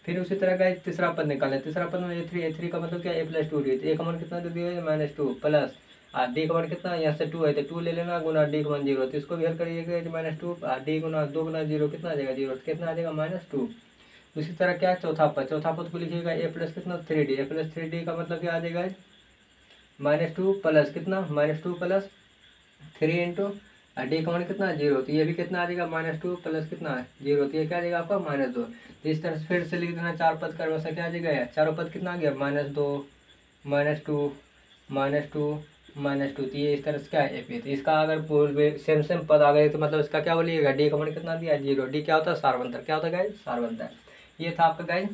फिर उसी तरह का तीसरा पद निकालें, तीसरा पद में ए3 का मतलब क्या ए प्लस 2 डी, तो ए का मान कितना दे दिया -2 प्लस डी का मान कितना यहाँ से 2 है, तो 2 ले लेना गुना डी का मान 0, तो इसको भी हल करिएगा -2 डी गुना 2 गुना 0 कितना आ जाएगा 0, कितना आ जाएगा -2। उसी तरह क्या चौथा पद को लिखिएगा ए प्लस कितना 3D, ए प्लस 3D का मतलब क्या आ जाएगा -2 प्लस कितना -2 प्लस 3 इंटू डी का मान कितना 0, तो ये भी कितना आ जाएगा -2 प्लस कितना 0, तो ये क्या आ जाएगा आपका -2। तो इस तरह से फिर से लिख देना 4 पद क्रमशः क्या आ जाएगा, चारों पद कितना आ गया -2 -2 -2 तो ये इस तरह से क्या है एपी। तो इसका अगर सेम पद आ गए तो मतलब इसका क्या बोलिएगा डी का मान कितना दिया 0, डी क्या होता है सार बनता है, क्या होता है गाइस सार बनता है। ये था आपका गाइस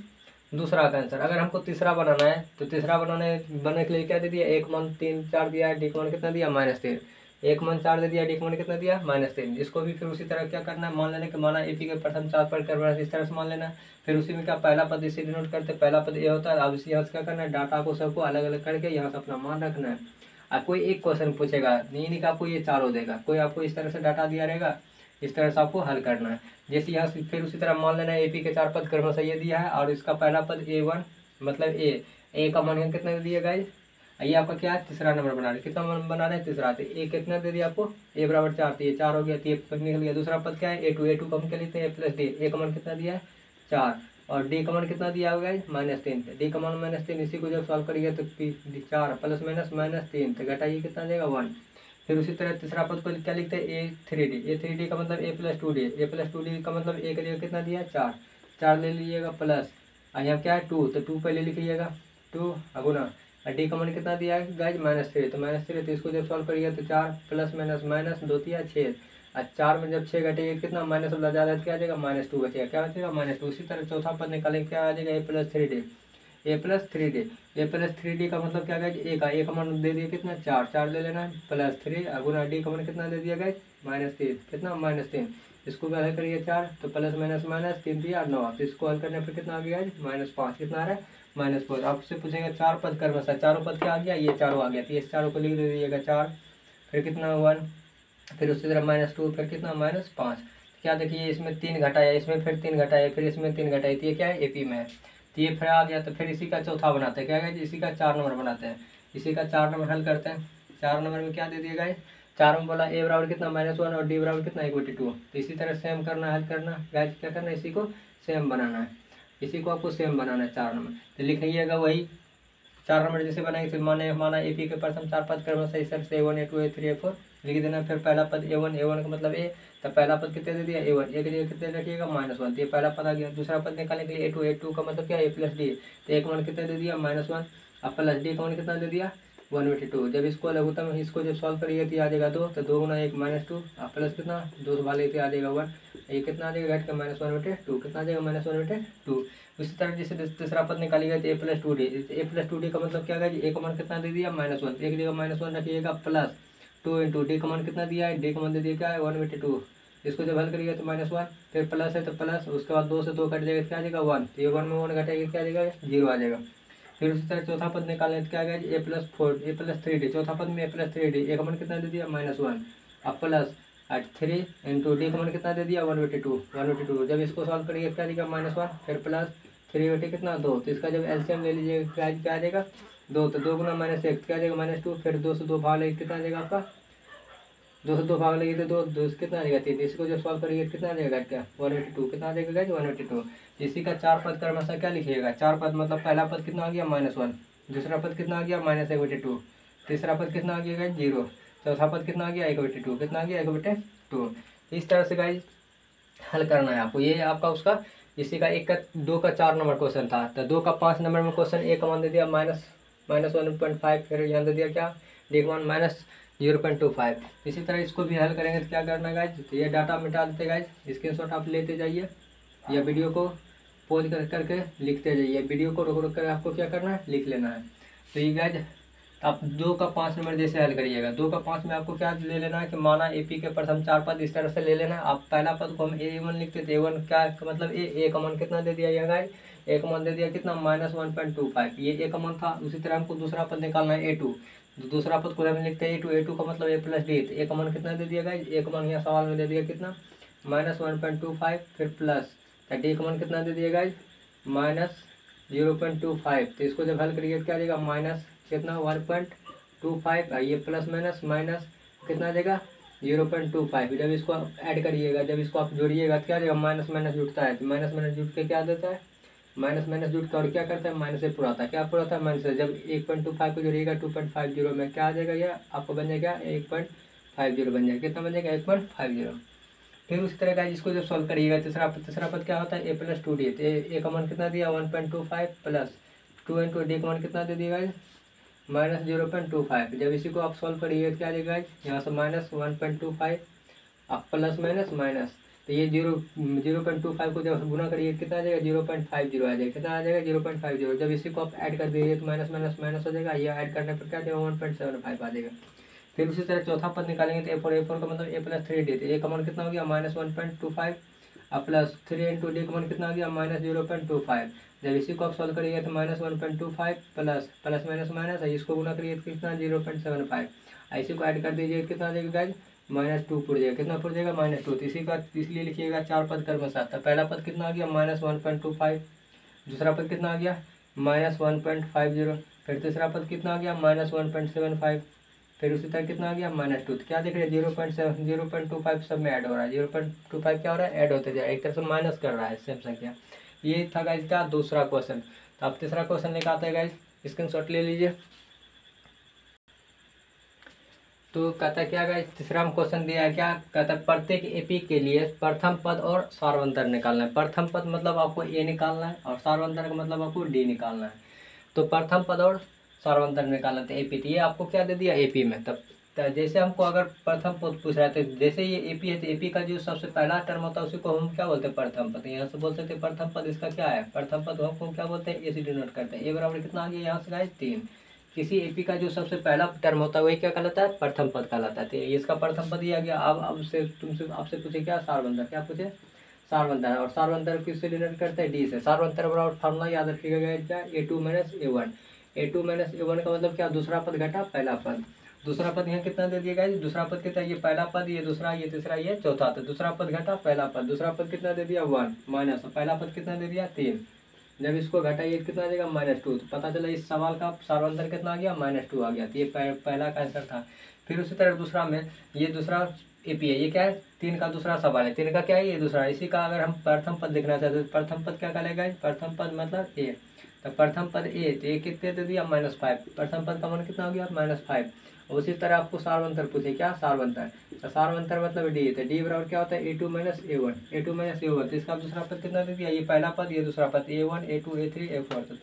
दूसरा का आंसर। अगर हमको तीसरा बनाना है तो तीसरा बनने के लिए क्या दे दिया, 1 मान 3 4 दिया है, डी का मान कितना दिया -3, 1 मान 4 दे दिया, डी का मान कितना दिया -3। इसको भी फिर उसी तरह क्या करना है, मान लेना कि माना एपी के प्रथम 4 पद करना है, इस तरह से मान लेना। फिर उसी में क्या पहला पद इसे डिनोट करते, पहला पद ये होता है। अब इसी यहाँ से क्या करना है, डाटा को सबको अलग अलग करके यहाँ से अपना मान रखना है। अब कोई एक क्वेश्चन पूछेगा, नहीं कि आपको ये चारों देगा, कोई आपको इस तरह से डाटा दिया रहेगा, इस तरह से आपको हल करना है। जैसे यहाँ से फिर उसी तरह मान लेना है एपी के 4 पद क्रमशः ये दिया है, और इसका पहला पद A1 मतलब ए का मान कितना दे दिया गाइस, ये आपका क्या है तीसरा नंबर बना रहे, कितना बना रहे हैं तीसरा, तो ए कितना दे दिया आपको ए बराबर 4, तो ये 4 हो गया, तो ये निकल गया। दूसरा पद क्या है A2 का हम क्या लिखते हैं ए प्लस डी, ए का मान कितना दिया है 4, और डी का मान कितना दिया होगा -3, डी का मान -3, इसी को जब सॉल्व करिए तो 4 प्लस -3, तो घटाइए कितना देगा 1। फिर उसी तरह तीसरा पद को क्या लिखते हैं A3D का मतलब ए प्लस 2D का मतलब ए का जगह कितना दिया 4 ले लीजिएगा प्लस, यहाँ क्या है 2, तो 2 पहले लिखिएगा 2 गुना डी का मान कितना दिया है गाइज -3, तो -3, तो इसको जब सॉल्व करिएगा तो 4 प्लस माइनस 2 दिया 6, और 4 में जब 6 घटेगा कितना माइनस वाला ज़्यादा है, क्या आ जाएगा -2 बचेगा, क्या बचेगा -2। उसी तरह चौथा पद निकालेंगे, क्या आ जाएगा ए प्लस 3D का मतलब क्या है ए का मान दे दिया कितना 4 ले लेना प्लस 3 गुना डी का मान कितना दे दिया गाइज -3, कितना -3। इसको भी हल करिए 4, तो प्लस माइनस 3 दिया 9, तो इसको हल करने पर कितना आ गया -5, कितना आ रहा है -4। आपसे पूछेगा 4 पद क्रमशः, चारों पद क्या आ गया ये चारों आ गया, तो ये चारों को लिख दे दीजिएगा 4, फिर कितना 1, फिर उसी तरह -2, फिर कितना -5। क्या देखिए इसमें 3 घटाया, इसमें फिर 3 घटाया, फिर इसमें 3 घटाई, तो ये क्या है एपी में है, तो ये फिर आ गया। तो फिर इसी का चौथा बनाते हैं, क्या है इसी का 4 नंबर बनाते हैं, इसी का 4 नंबर हल करते हैं। 4 नंबर में क्या दे दिएगा 4 में बोला ए बराबर कितना -1 और डी बराबर कितना 1/2, तो इसी तरह सेम करना हल करना गाइस, क्या करना है इसी को सेम बनाना है, इसी को आपको सेम बनाना है 4 नंबर। तो लिखिएगा वही 4 नंबर जैसे बनाएंगे, फिर माना एपी के प्रथम 4 पद क्रमशः इस तरह से A1 A2 A3 A4 लिख देना। फिर पहला पद A1 का मतलब ए, तो पहला पद कितने दे दिया A1, ए के लिए कितने रखिएगा -1, तो ये पहला पद आ गया। दूसरा पद निकालने के लिए A2 का मतलब क्या ए प्लस डी, तो एक मान कितने दे दिया -1, अब प्लस डी का मान कितना दे दिया 1/2। जब इसको लघुत्तम इसको जब सॉल्व करिए तो आ जाएगा 2, तो 2 गुना 1 -2, प्लस कितना 2 वाले थे आ जाएगा 1, ये कितना आ जाएगा घट के -1/2, कितना आ जाएगा -1/2। उसी तरह जैसे तीसरा पद निकालिएगा तो ए प्लस 2D का मतलब क्या है ए का मान कितना दे दिया -1, एक जगह -1 रखिएगा प्लस 2 इंटू डी का मान कितना दिया है डी का मान दे दिया क्या है 1/2, इसको जब हल करिएगा तो -1, फिर प्लस है तो प्लस, उसके बाद 2 से 2 कट जाएगा क्या आ जाएगा 1, तो ये 1 में 1 घटाएगा क्या आ जाएगा 0 आ जाएगा। फिर उसी तरह चौथा पद निकालें तो क्या आ गया ए प्लस 3D, चौथा पद में ए प्लस 3D, ए का मान कितना दे दिया -1, अब प्लस और 3 इंटू डी का मान कितना दे दिया 1/2। जब इसको सॉल्व करिए क्या देगा -1, फिर प्लस 3/2 कितना 2। तो इसका जब एलसीएम ले लीजिएगा क्या आ जाएगा 2। तो 2 गुना -1 क्या आ जाएगा -2। फिर 2 से 2 भाग लेंगे कितना आ जाएगा आपका 2 से 2 भाग लेंगे तो 2 कितना आ जाएगा 3। इसको जब सॉल्व करिए कितना आ जाएगा क्या 1/2 कितना आ जाएगा गाइस 1/2। इसी का 4 पद क्रमशः क्या लिखिएगा 4 पद मतलब पहला पद कितना आ गया -1, दूसरा पद कितना आ गया -1/2, तीसरा पद कितना आ गया गाइस 0, चौथा पद कितना आ गया 1/2 कितना आ गया 1/2। इस तरह से गाइस हल करना है आपको। ये आपका उसका इसी का 1 का 2 का 4 नंबर क्वेश्चन था। तो 2 का 5 नंबर में क्वेश्चन ए का मान दे दिया -1.5, फिर यहाँ दे दिया क्या डी का मान -0.25। इसी तरह इसको भी हल करेंगे तो क्या करना है गाइज, तो ये डाटा मिटा देते गाइज, स्क्रीनशॉट आप लेते जाइए या वीडियो को पॉज करके लिखते जाइए। वीडियो को रोक रोक कर आपको क्या करना है लिख लेना है। तो ये गाइज आप 2 का 5 नंबर जैसे हल करिएगा 2 का 5 में आपको क्या ले लेना है कि माना एपी के प्रथम 4 पद इस तरह से ले लेना है। आप पहला पद को हम A1 लिखते थे, A1 क्या मतलब ए का मान कितना दे दिया यहाँ गाइज, ए का मान दे दिया कितना -1.25, ये ए का मान था। उसी तरह हमको दूसरा पद निकालना है A2, तो दूसरा पद को हम लिखते हैं A2 का मतलब A + D। तो ए का मान कितना दे दिया गाइज, ए का मान यहाँ सवाल में दे दिया कितना -1.25, फिर प्लस डी का मान कितना दे दिया गाइज -0.25। तो इसको जब हल करिए क्या देगा माइनस कितना 1.25, ये प्लस माइनस कितना देगा 0.25। जब इसको आप ऐड करिएगा जब इसको आप जोड़िएगा क्या देगा माइनस माइनस जुड़ता है। तो माइनस माइनस जुड़ के क्या देता है माइनस माइनस जुड़ के और क्या करता है माइनस से पुराता है। क्या पुराता है माइनस से। जब 1.25 को जोड़िएगा 2.50 में क्या आ जाएगा ये आपको बन जाएगा 1.50 बन जाएगा। कितना बन जाएगा 1.50। फिर उसी तरह का इसको जब सॉल्व करिएगा तीसरा पद क्या होता है A + 2D। तो ए का मान कितना दिया 1.25 प्लस 2 इंटू डी का मान कितना दे दिया -0.25। जब इसी को आप सॉल्व करिएगा क्या आ जाएगा यहाँ से -1.25 आप प्लस माइनस तो ये 0.25 को जब गुना करिए कितना आ जाएगा 0.50 आ जाएगा। कितना आ जाएगा 0.50। जब इसी को आप ऐड कर दीजिए तो माइनस हो जाएगा। ये ऐड करने पर क्या देगा 1.75 आ जाएगा। फिर उसी तरह चौथा पद निकालेंगे तो A4 का मतलब A + 3D। तो ए का मान कितना हो गया -1.25 और प्लस 3 इंटू डी का मान कितना हो गया -0.25। जब इसी को आप सॉल्व करिए तो -1.25 प्लस माइनस है, इसको गुना करिए तो कितना 0.75। इसी को ऐड कर दीजिए कितना आ जाएगा गाइज -2 पुर जाएगा। कितना पुर जाएगा -2। तो इसी का इसलिए लिखिएगा 4 पद क्रमशः। तो पहला पद कितना आ गया -1.25, दूसरा पद कितना आ गया -1.50, फिर तीसरा पद कितना आ गया -1.75, फिर उसी तरह कितना आ गया -2। तो क्या देख रहे हैं 0.25 सब में ऐड हो रहा है। 0.25 क्या हो रहा है ऐड होते जाए, एक तरह से माइनस कर रहा है सेम संख्या। ये था गाइज का दूसरा क्वेश्चन। तो अब तीसरा क्वेश्चन लेकर आते हैं गाइज, स्क्रीनशॉट ले लीजिए। तो कहता है क्या गाइज तीसरा में क्वेश्चन दिया है क्या कहता है प्रत्येक एपी के लिए प्रथम पद और सार्वंतर निकालना है। प्रथम पद मतलब आपको ए निकालना है और सार्वंतर का मतलब आपको डी निकालना है। तो प्रथम पद और सार्वंतर निकालना था एपी। तो ये आपको क्या दे दिया एपी में। तब जैसे हमको अगर प्रथम पद पूछ रहा है तो जैसे ये एपी है तो एपी का जो सबसे पहला टर्म होता है उसी को हम क्या बोलते हैं प्रथम पद। यहाँ से बोल सकते हैं प्रथम पद इसका क्या है प्रथम पद हमको क्या बोलते हैं ए से डिनोट करते हैं। ए बराबर कितना आ गया यहाँ से गाइस 3। किसी एपी का जो सबसे पहला टर्म होता है वही क्या कहलाता है प्रथम पद कहलाता है। तो इसका प्रथम पद ये आ गया। अब से तुमसे आपसे पूछे क्या सार्वंतर, क्या पूछे सार्वंतर। और सार्वंतर किससे डिनोट करते हैं डी से। सार्वंतर बराबर फार्मूला याद रखिएगा क्या A2 - A1। A2 - A1 का मतलब क्या दूसरा पद घटा पहला पद। दूसरा पद यहाँ कितना दे दिया गाइस दूसरा पद कितना ये पहला पद ये दूसरा ये तीसरा ये चौथा। तो दूसरा पद घटा पहला पद। दूसरा पद कितना दे दिया 1 माइनस पहला पद कितना दे दिया 3। जब इसको घटाइए कितना आ जाएगा -2। तो पता चला इस सवाल का सार्वंतर कितना आ गया -2 आ गया। तो ये पहला का आंसर था। फिर उसी तरह दूसरा में ये दूसरा एपी है। ये क्या है 3 का दूसरा सवाल है। 3 का क्या है ये दूसरा। इसी का अगर हम प्रथम पद लिखना चाहते हैं तो प्रथम पद क्या कहलाएगा प्रथम पद मतलब ए। तो प्रथम पद ए तो ये कितने दे दिया -5। प्रथम पद का मान कितना हो गया -5। उसी तरह आपको सार्वंतर पूछे क्या सार्वंतर। तो सार्वंतर मतलब डी। तो डी बराबर क्या होता है A2 - A1। A2 - A1 तो इसका दूसरा पद कितना दे दिया ये पहला पद ये दूसरा पद A1 A2 A3 A4।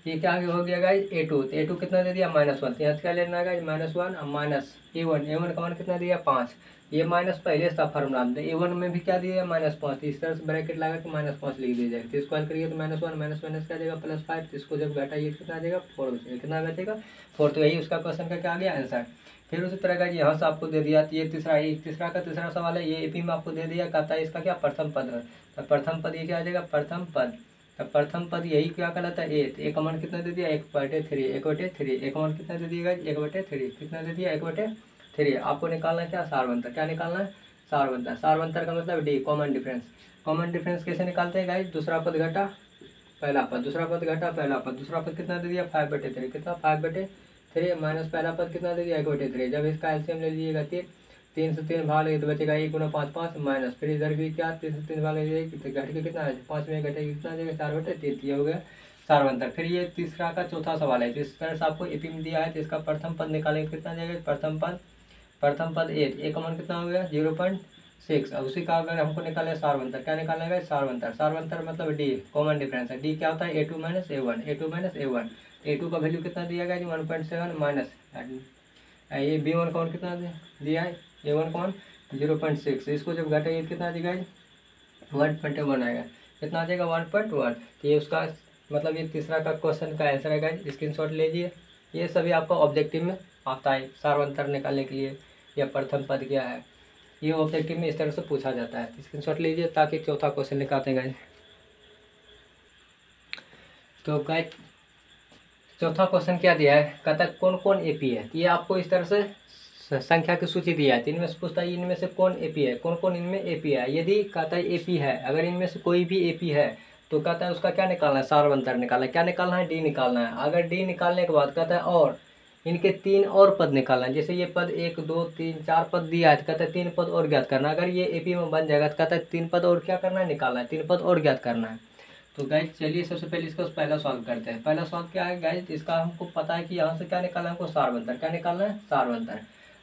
ये क्या आगे हो गया गाइज A2। तो A2 कितना दे दिया -1। तो यहाँ से क्या लेना है गाइज -1 और माइनस A1 का मान कितना दिया 5। ये माइनस पहले था फार्मूला में। तो A1 में भी क्या दिया -5। इस तरह से ब्रैकेट लगा के -5 लिख दिया जाएगा। तो इसको हल करिए तो -1 माइनस क्या जाएगा +5। तो इसको जब घटाइए कितना आ जाएगा 4 बचेगा। कितना बचेगा 4। तो यही उसका क्वेश्चन का क्या आ गया आंसर। फिर उसी तरह का यहाँ से आपको दे दिया। तो ये तीसरा सवाल है। ये एपी में आपको दे दिया कहता है इसका क्या प्रथम पद है। तो प्रथम पद ये क्या आ जाएगा प्रथम पद। तो प्रथम पद यही क्या कहलाता है ए। तो ए का मान कितना दे दिया 1/3। 1/3 ए का मान कितना दे दिएगा 1/3 कितना दे दिया 1/3। 3। आपको निकालना है क्या, सारवंतर। क्या निकालना है, सारवंतर। सारवंतर का मतलब D, common difference. Common difference कैसे निकालते हैं गाइस, दूसरा पद घटा पहला पद, दूसरा पद घटा पहला पद, दूसरा पद कितना दे दिया 5/3, कितना 5/3 माइनस पहला पद कितना दे दिया 1/3। जब इसका एलसीएम ले लीजिएगा 3 से 3 भाग लेंगे तो बचेगा 1 × 5 5 माइनस, फिर इधर भी क्या 3 से 3 भाग लेंगे तो घट के कितना है 5 में घटेगा कितना देगा 4/3, ये हो गया सारवंतर। फिर ये तीसरा का चौथा सवाल है, जिस तरह से आपको एपी में दिया है तो इसका प्रथम पद निकालेंगे कितना जाएगा, प्रथम पद 8, ए का मान कितना हो गया 0.6। अब उसी का अगर हमको निकाले सारवंतर, क्या निकालना है सारवंतर। सारवंतर मतलब डी, कॉमन डिफरेंस है। डी क्या होता है, a2 - a1, a2 - a1। a2 का वैल्यू कितना दिया गया 1.7 माइनस ये b1 कौन कितना दिया है, a1 कौन 0.6। इसको जब घटाइए कितना दिया 1.1 आएगा, कितना आ जाएगा 1.1। तो ये उसका मतलब ये तीसरा का क्वेश्चन का आंसर है, स्क्रीनशॉट लीजिए। ये सभी आपका ऑब्जेक्टिव में आता है सारवंतर निकालने के लिए, या प्रथम पद क्या है, ये ऑब्जेक्टिव में इस तरह से पूछा जाता है। स्क्रीनशॉट लीजिए ताकि चौथा क्वेश्चन निकालते हैं गाइस। तो गाइस चौथा क्वेश्चन क्या दिया है, कहता है कौन कौन एपी है। ये आपको इस तरह से संख्या की सूची दिया है, इनमें से पूछता है इनमें से कौन एपी है, कौन कौन इनमें एपी है। यदि कहता है एपी है, अगर इनमें से कोई भी एपी है तो कहता है उसका क्या निकालना है, सारवंतर निकालना है। क्या निकालना है, डी निकालना है। अगर डी निकालने के बाद कहता है और इनके 3 और पद निकालना है, जैसे ये पद 1 2 3 4 पद दिया है तो कहता है 3 पद और ज्ञात करना है। अगर ये एपी में बन जाएगा तो कहता है 3 पद और क्या करना है, निकालना है, 3 पद और ज्ञात करना है। तो गाइज चलिए सबसे पहले इसका पहला सॉल्व करते हैं। पहला सॉल्व क्या है गाइज, इसका हमको पता है कि यहाँ से क्या निकालना है, हमको सारवंतर। क्या निकालना है, सारवंतर।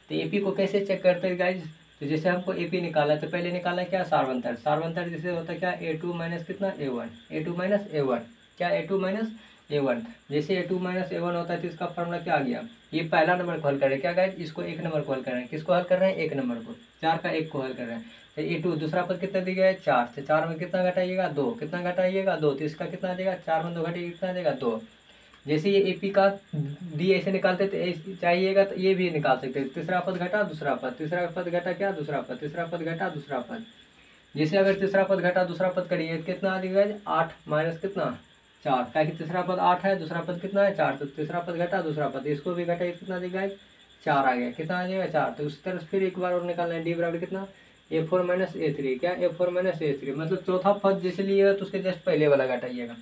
तो एपी को कैसे चेक करते हैं गाइज, तो जैसे हमको एपी निकाला है तो पहले निकालना है क्या, सारवंतर। सारवंतर जैसे होता है क्या, a2 - कितना a1, a2 - a1, क्या a2 - a1। जैसे a2 - a1 होता है तो इसका फॉर्मूला क्या आ गया, ये पहला नंबर को हल कर रहे हैं क्या गाइज, इसको 1 नंबर को हल कर रहे हैं। किसको हल कर रहे हैं, 1 नंबर को, 4 का 1 को हल कर रहे हैं। तो a2 दूसरा पद कितना दिया है 4, से 4 में कितना घटाइएगा 2, कितना घटाइएगा 2, तो इसका कितना देगा 4 में 2 घटाइए कितना देगा 2। जैसे ये एपी का डी ऐसे निकालते तो चाहिएगा तो ये भी निकाल सकते हैं। तीसरा पद घटा दूसरा पद, तीसरा पद घटा क्या दूसरा पद, तीसरा पद घटा दूसरा पद। जैसे अगर तीसरा पद घटा दूसरा पद करिए कितना आ जाएगा 8 माइनस कितना 4, क्या कि तीसरा पद 8 है, दूसरा पद कितना है 4, तो तीसरा पद घटा दूसरा पद, इसको भी घटाइए कितना देगा 4 आ गया, कितना आ जाएगा 4। तो उस तरह से फिर एक बार और निकालना है, डी बराबर कितना a4 - a3, क्या a4 - a3 मतलब चौथा पद जैसे लिएगा तो उसके जस्ट पहले वाला घटाइएगा।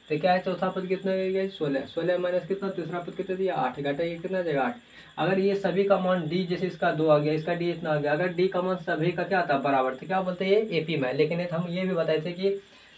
तो क्या है चौथा पद कितना देगा 16, 16 माइनस कितना तीसरा पद कितना दिया 8, घटाइए कितना देगा 8। अगर ये सभी का मान डी जैसे इसका 2 आ गया, इसका डी इतना आ गया, अगर डी का मान सभी का क्या आता बराबर, तो क्या बोलते हैं ये एपी में। लेकिन हम ये भी बताए थे कि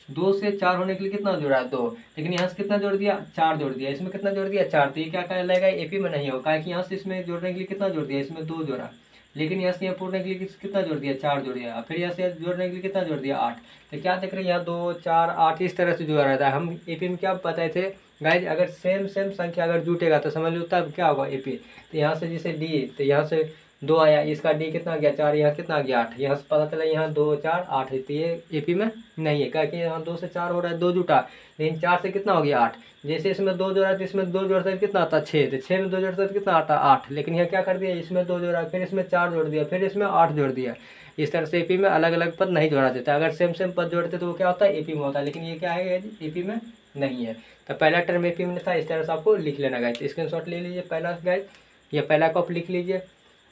2 से 4 होने के लिए कितना जोड़ा 2, लेकिन यहाँ से कितना जोड़ दिया 4 जोड़ दिया, इसमें कितना जोड़ दिया 4, तो ये क्या कहलाएगा एपी में नहीं होगा, कि यहाँ से इसमें जोड़ने के लिए कितना जोड़ दिया, इसमें 2 जोड़ा, लेकिन यहाँ से यहाँ पूरने के लिए कितना जोड़ दिया 4 जोड़ दिया, फिर यहाँ से जोड़ने के लिए कितना जोड़ दिया 8। तो क्या देख रहे हैं यहाँ 2 4 8 इस तरह से जोड़ा रहता है। हम एपी में क्या बताए थे गाइज, अगर सेम संख्या अगर जुटेगा तो समझ लो तब क्या होगा एपी। तो यहाँ से जैसे डी, तो यहाँ से 2 आया, इसका डी कितना गया 4, यहाँ कितना गया 8, यहाँ से पता चला यहाँ 2 4 8 है, तो ये एपी में नहीं है, क्योंकि यहाँ 2 से 4 हो रहा है 2 जुटा, लेकिन 4 से कितना हो गया 8। जैसे इसमें 2 जोड़ा तो इसमें 2 जोड़ता है कितना आता 6, तो 6 में 2 जोड़ता है कितना आता 8, लेकिन यहाँ क्या कर दिया इसमें 2 जोड़ा, फिर इसमें 4 जोड़ दिया, फिर इसमें 8 जोड़ दिया। इस तरह से एपी में अलग अलग पद नहीं जोड़ा देता, अगर सेम पद जोड़ते तो वो क्या होता है एपी में होता है, लेकिन ये क्या है एपी में नहीं है। तो पहला टर्म एपी में था, इस तरह से आपको लिख लेना गाइज, स्क्रीनशॉट ले लीजिए पहला गाइज, ये पहला को आप लिख लीजिए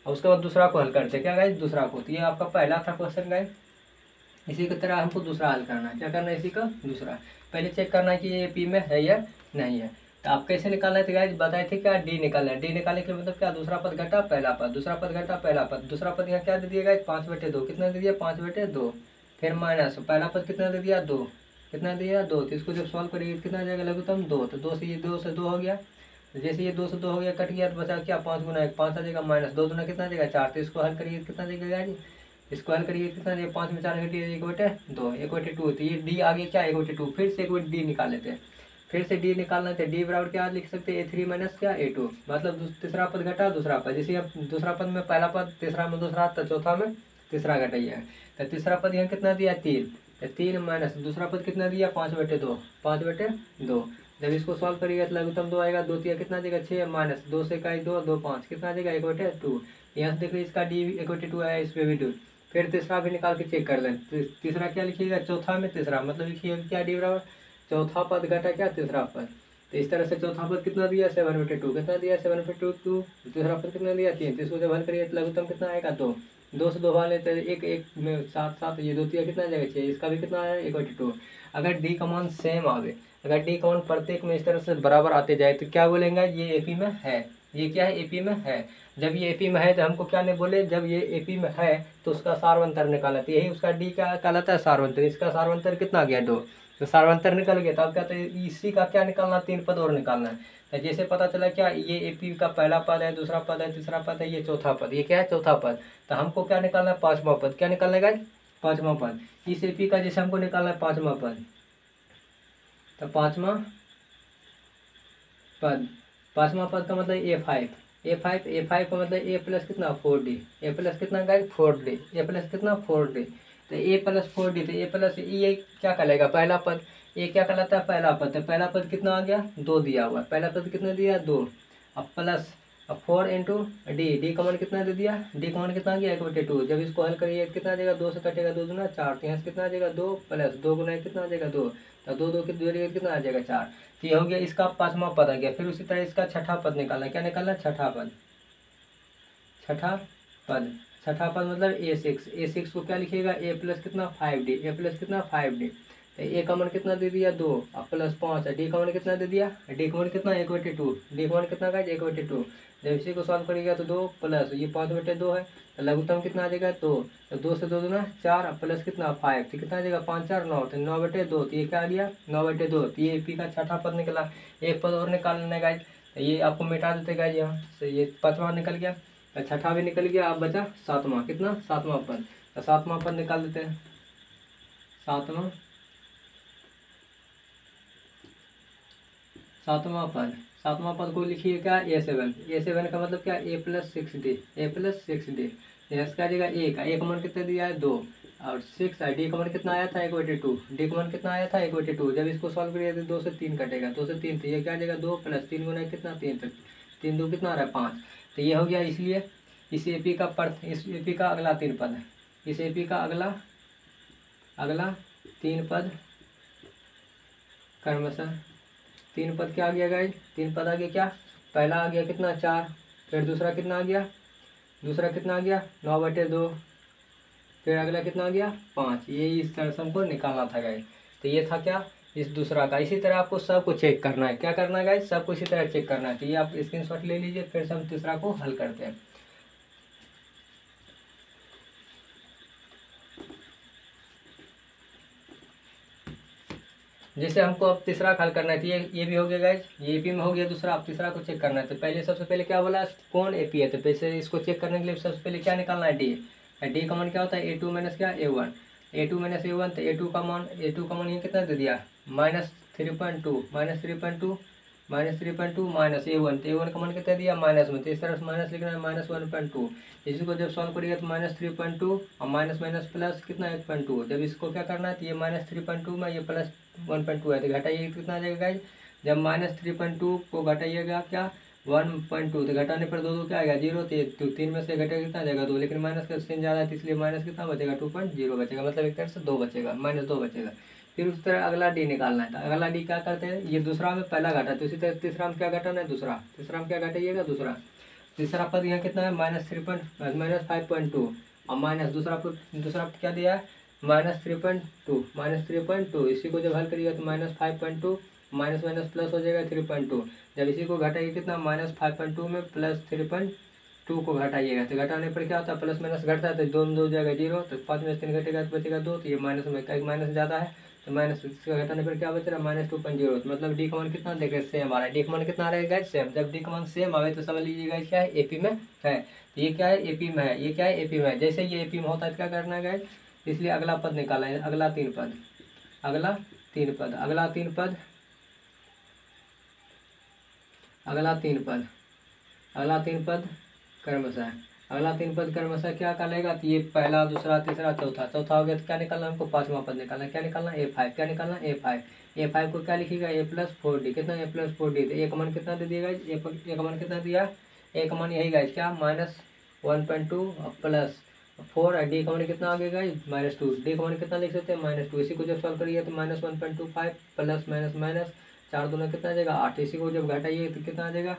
और उसके बाद दूसरा को हल करते क्या गाइज दूसरा को। तो ये आपका पहला था क्वेश्चन गाइज, इसी की तरह हमको दूसरा हल करना है। क्या करना है इसी का दूसरा, पहले चेक करना है कि ये एपी में है या नहीं है। तो आप कैसे निकालना है गाइज बताए थे क्या, डी निकालना है। डी निकालने के मतलब क्या, दूसरा पद घटा पहला पद, दूसरा पद घटा पहला पद, दूसरा पद यहाँ क्या दे दिया गाइज 5/2, कितना दे दिया 5/2, फिर माइनस पहला पद कितना दे दिया 2, कितना दिया 2, तो इसको जब सॉल्व करिए कितना जाएगा लघुत्तम 2, तो 2 से ये 2 हो गया, तो जैसे ये 2 से 2 हो गया कट गया तो बचा क्या 5 गुना 1 5 आ जाएगा, माइनस 2 दूना कितना देगा 4, तो इसको हल करिए कितना देगा गाइज, इसको हल करिए कितना देगा 5 में 4 घटिए 1/2, 1/2, तो ये डी आगे क्या 1/2, फिर से एक बार डी निकाल लेते हैं, फिर से डी निकालना है। डी बराबर क्या लिख सकते हैं a3 - क्या a2, मतलब तीसरा पद घटा दूसरा पद, जैसे अब दूसरा पद में पहला पद, तीसरा में दूसरा, तो चौथा में तीसरा घटाइए, तो तीसरा पद यहाँ कितना दिया 3, तो 3 माइनस दूसरा पद कितना दिया 5/2, 5/2, जब इसको सॉल्व करिएगा तो लघुत्तम 2 आएगा, 2 3 कितना देगा 6, माइनस 2 से का 2 2 5 कितना देगा 1/2, यहाँ से देखिए इसका डी 1/2 आया, इस पर भी 2, फिर तीसरा भी निकाल के चेक कर लें। तीसरा क्या लिखिएगा चौथा में तीसरा, मतलब लिखिएगा क्या डी बराबर चौथा पद घटा क्या तीसरा पद, तो इस तरह से चौथा पद कितना दिया 7/2, कितना दिया 7/2, तीसरा पद कितना दिया 3, तो इसको जब हल करिए तो लघुत्तम कितना आएगा 2, 2 से 2 भाग लेते हैं, एक एक में 7 7, ये 2 3 कितना आ जाएगा 6, इसका भी कितना आया 1/2। अगर डी का मान सेम आवे, अगर डी का मान प्रत्येक में इस तरह से बराबर आते जाए तो क्या बोलेंगे ये एपी में है, ये क्या है एपी में है। जब ये एपी में है तो हमको क्या नहीं बोले, जब ये एपी में है तो उसका सारवंतर निकाला, तो यही उसका डी का कहलाता है सारवंतर। इसका सारवंतर कितना आ गया 2, तो सारवंतर निकल गया। तो अब क्या, तो इसी का क्या निकालना 3 पद और निकालना है। तो जैसे पता चला क्या ये एपी का पहला पद है, दूसरा पद है, तीसरा पद है, ये चौथा पद, ये क्या है चौथा पद। तो हमको क्या निकालना है 5वां पद, क्या निकालना है 5वां पद। इस एपी का जैसे हमको निकालना है 5वां पद, तो 5वां पद, 5वां पद का मतलब A5 का मतलब A प्लस कितना 4D, A प्लस कितना गाइस 4D, A प्लस कितना 4D। तो A प्लस 4D, तो A प्लस ये क्या कहलाएगा पहला पद, ये क्या कहलाता है पहला पद। तो पहला पद कितना आ गया 2 दिया हुआ है, पहला पद कितना दिया 2, अब प्लस अब 4 इंटू डी का मान कितना दे दिया, डी का मान कितना आ गया 1/2। जब इसको हल करिए कितना आ जाएगा 2 से कटेगा 2 दूना 4, तो यहाँ से कितना आ जाएगा 2 प्लस 2 गुना कितना आ जाएगा 2, तो 2 2 कितना आ जाएगा 4। तो ये हो गया इसका 5वां पद आ गया। फिर उसी तरह इसका छठा पद निकालना, क्या निकालना छठा पद, छठा पद मतलब A6 को क्या लिखिएगा A प्लस कितना 5D, A प्लस कितना 5D। तो ए का मान कितना दे दिया 2 और प्लस 5, डी का मान कितना दे दिया, डी का मान कितना 1/2, डी का मान कितना का 1/2। जब इसी को सॉल्व करिएगा तो 2 प्लस ये 5/2 है, तो लघुत्तम कितना आ जाएगा 2, तो 2 से 2 दूना 4 प्लस कितना 5, तो कितना आ जाएगा 5 4 9, तो 9/2, तो ये क्या आ गया 9/2। तो ये पी का छठा पद निकला। एक पद और निकालना है गाइस, तो ये आपको मिटा देते गाइस यहाँ से, ये 5वां निकल गया, तो छठा भी निकल गया, अब बचा 7वां, कितना 7वां पद। तो 7वां पद निकाल देते हैं, 7वां पद को लिखिए क्या A7 का मतलब क्या A प्लस 6D, इसका जगह ए का मान कितना दिया है 2 और 6 डी का मान कितना आया था 1/2, डी का मान कितना आया था 1/2। जब इसको सॉल्व करिए तो 2 से 3 कटेगा, 2 से 3, तो ये क्या आ जाएगा 2 प्लस 3 गुना कितना 3, तक 3 2 कितना आ रहा है 5। तो ये हो गया, इसलिए इस एपी का अगला 3 पद है, इस एपी का अगला 3 पद क्रमशः 3 पद क्या आ गया गाइस, 3 पद आ गया क्या, पहला आ गया कितना 4, फिर दूसरा कितना आ गया 9/2, फिर अगला कितना आ गया 5। ये इस तरह से हमको निकालना था गाइस। तो ये था क्या इस दूसरा का। इसी तरह आपको सबको चेक करना है, क्या करना है गाइस, सबको इसी तरह चेक करना है। तो ये आप स्क्रीनशॉट ले लीजिए, फिर से हम तीसरा को हल करते हैं। जैसे हमको अब तीसरा हल करना है, तो ये भी हो गया गाइस, ये भी में हो गया दूसरा। अब तीसरा को चेक करना है, तो पहले सबसे पहले क्या बोला कौन एपी है, तो पहले इसको चेक करने के लिए सबसे पहले क्या निकालना है डी का मान क्या होता है A2 माइनस क्या A1, A2 माइनस A1। तो A2 का मान ये कितना दे दिया -3.2 माइनस 3.2 माइनस A1, तो A1 का मान कितना दिया माइनस में, तो इस तरह से माइनस लिखना है -1.2। इसी को जब सॉल्व करिएगा तो -3.2 और माइनस माइनस प्लस कितना 1.2। जब इसको क्या करना है तो ये -3.2 में ये प्लस 1.2 है, तो घटाइए कितना आ जाएगा गाइस, जब -3.2 को घटाइएगा क्या 1.2, तो घटाने पर 2 क्या आएगा 0, तो 3 में से घटेगा कितना आ जाएगा 2, लेकिन माइनस का साइन ज़्यादा है तो इसलिए माइनस कितना बचेगा 2.0 बचेगा, मतलब एक तरह से 2 बचेगा, -2 बचेगा। फिर उस तरह अगला डी निकालना है, तो अगला डी क्या करते हैं, ये दूसरा में पहला घटा, तो इसी तरह तीसरा में क्या घटाना है तीसरा में क्या घटाइएगा तीसरा पद यहाँ कितना है -5.2 और माइनस दूसरा पद क्या दिया है -3.2 इसी को जब हल करिएगा तो -5.2 माइनस माइनस प्लस हो जाएगा 3.2। जब इसी को घटाइए कितना -5.2 में प्लस 3.2 को घटाइएगा, तो घटाने पर क्या होता है प्लस माइनस घटता है, तो 2 2 जाएगा 0, तो 5 में 3 घटेगा तो बचेगा 2, तो ये माइनस में एक माइनस ज़्यादा है, तो माइनस इसका घटाने पर क्या बच रहा है -2.0। तो मतलब डी का मान कितना देख रहे सेम आ रहा है, डी का मान कितना आ रहा है गाइस सेम। जब डी का मान सेम आवे तो समझ लीजिएगा क्या है एपी में है, तो ये क्या है एपी में है, ये क्या है एपी में है। जैसे ये एपी में होता है क्या करना है गाइस, इसलिए अगला पद निकाला है, अगला तीन पद क्रमशः क्या करेगा, तो ये पहला दूसरा तीसरा चौथा हो गया, तो क्या निकालना हमको 5वां पद निकालना, क्या निकालना A5, क्या निकालना A5 को क्या लिखिएगा A प्लस 4D, कितना A प्लस 4D, तो एक मान कितना दे दिएगा एक मान कितना दिया, एक मान यही गाइस क्या -1.2 प्लस 4, डी का मान कितना आ गया -2, डी का मान कितना लिख सकते हैं -2। इसी को जब सॉल्व करिए तो -1.25 प्लस माइनस माइनस 4 दूना कितना आ जाएगा 8। इसी को जब घटाइए तो कितना आ जाएगा,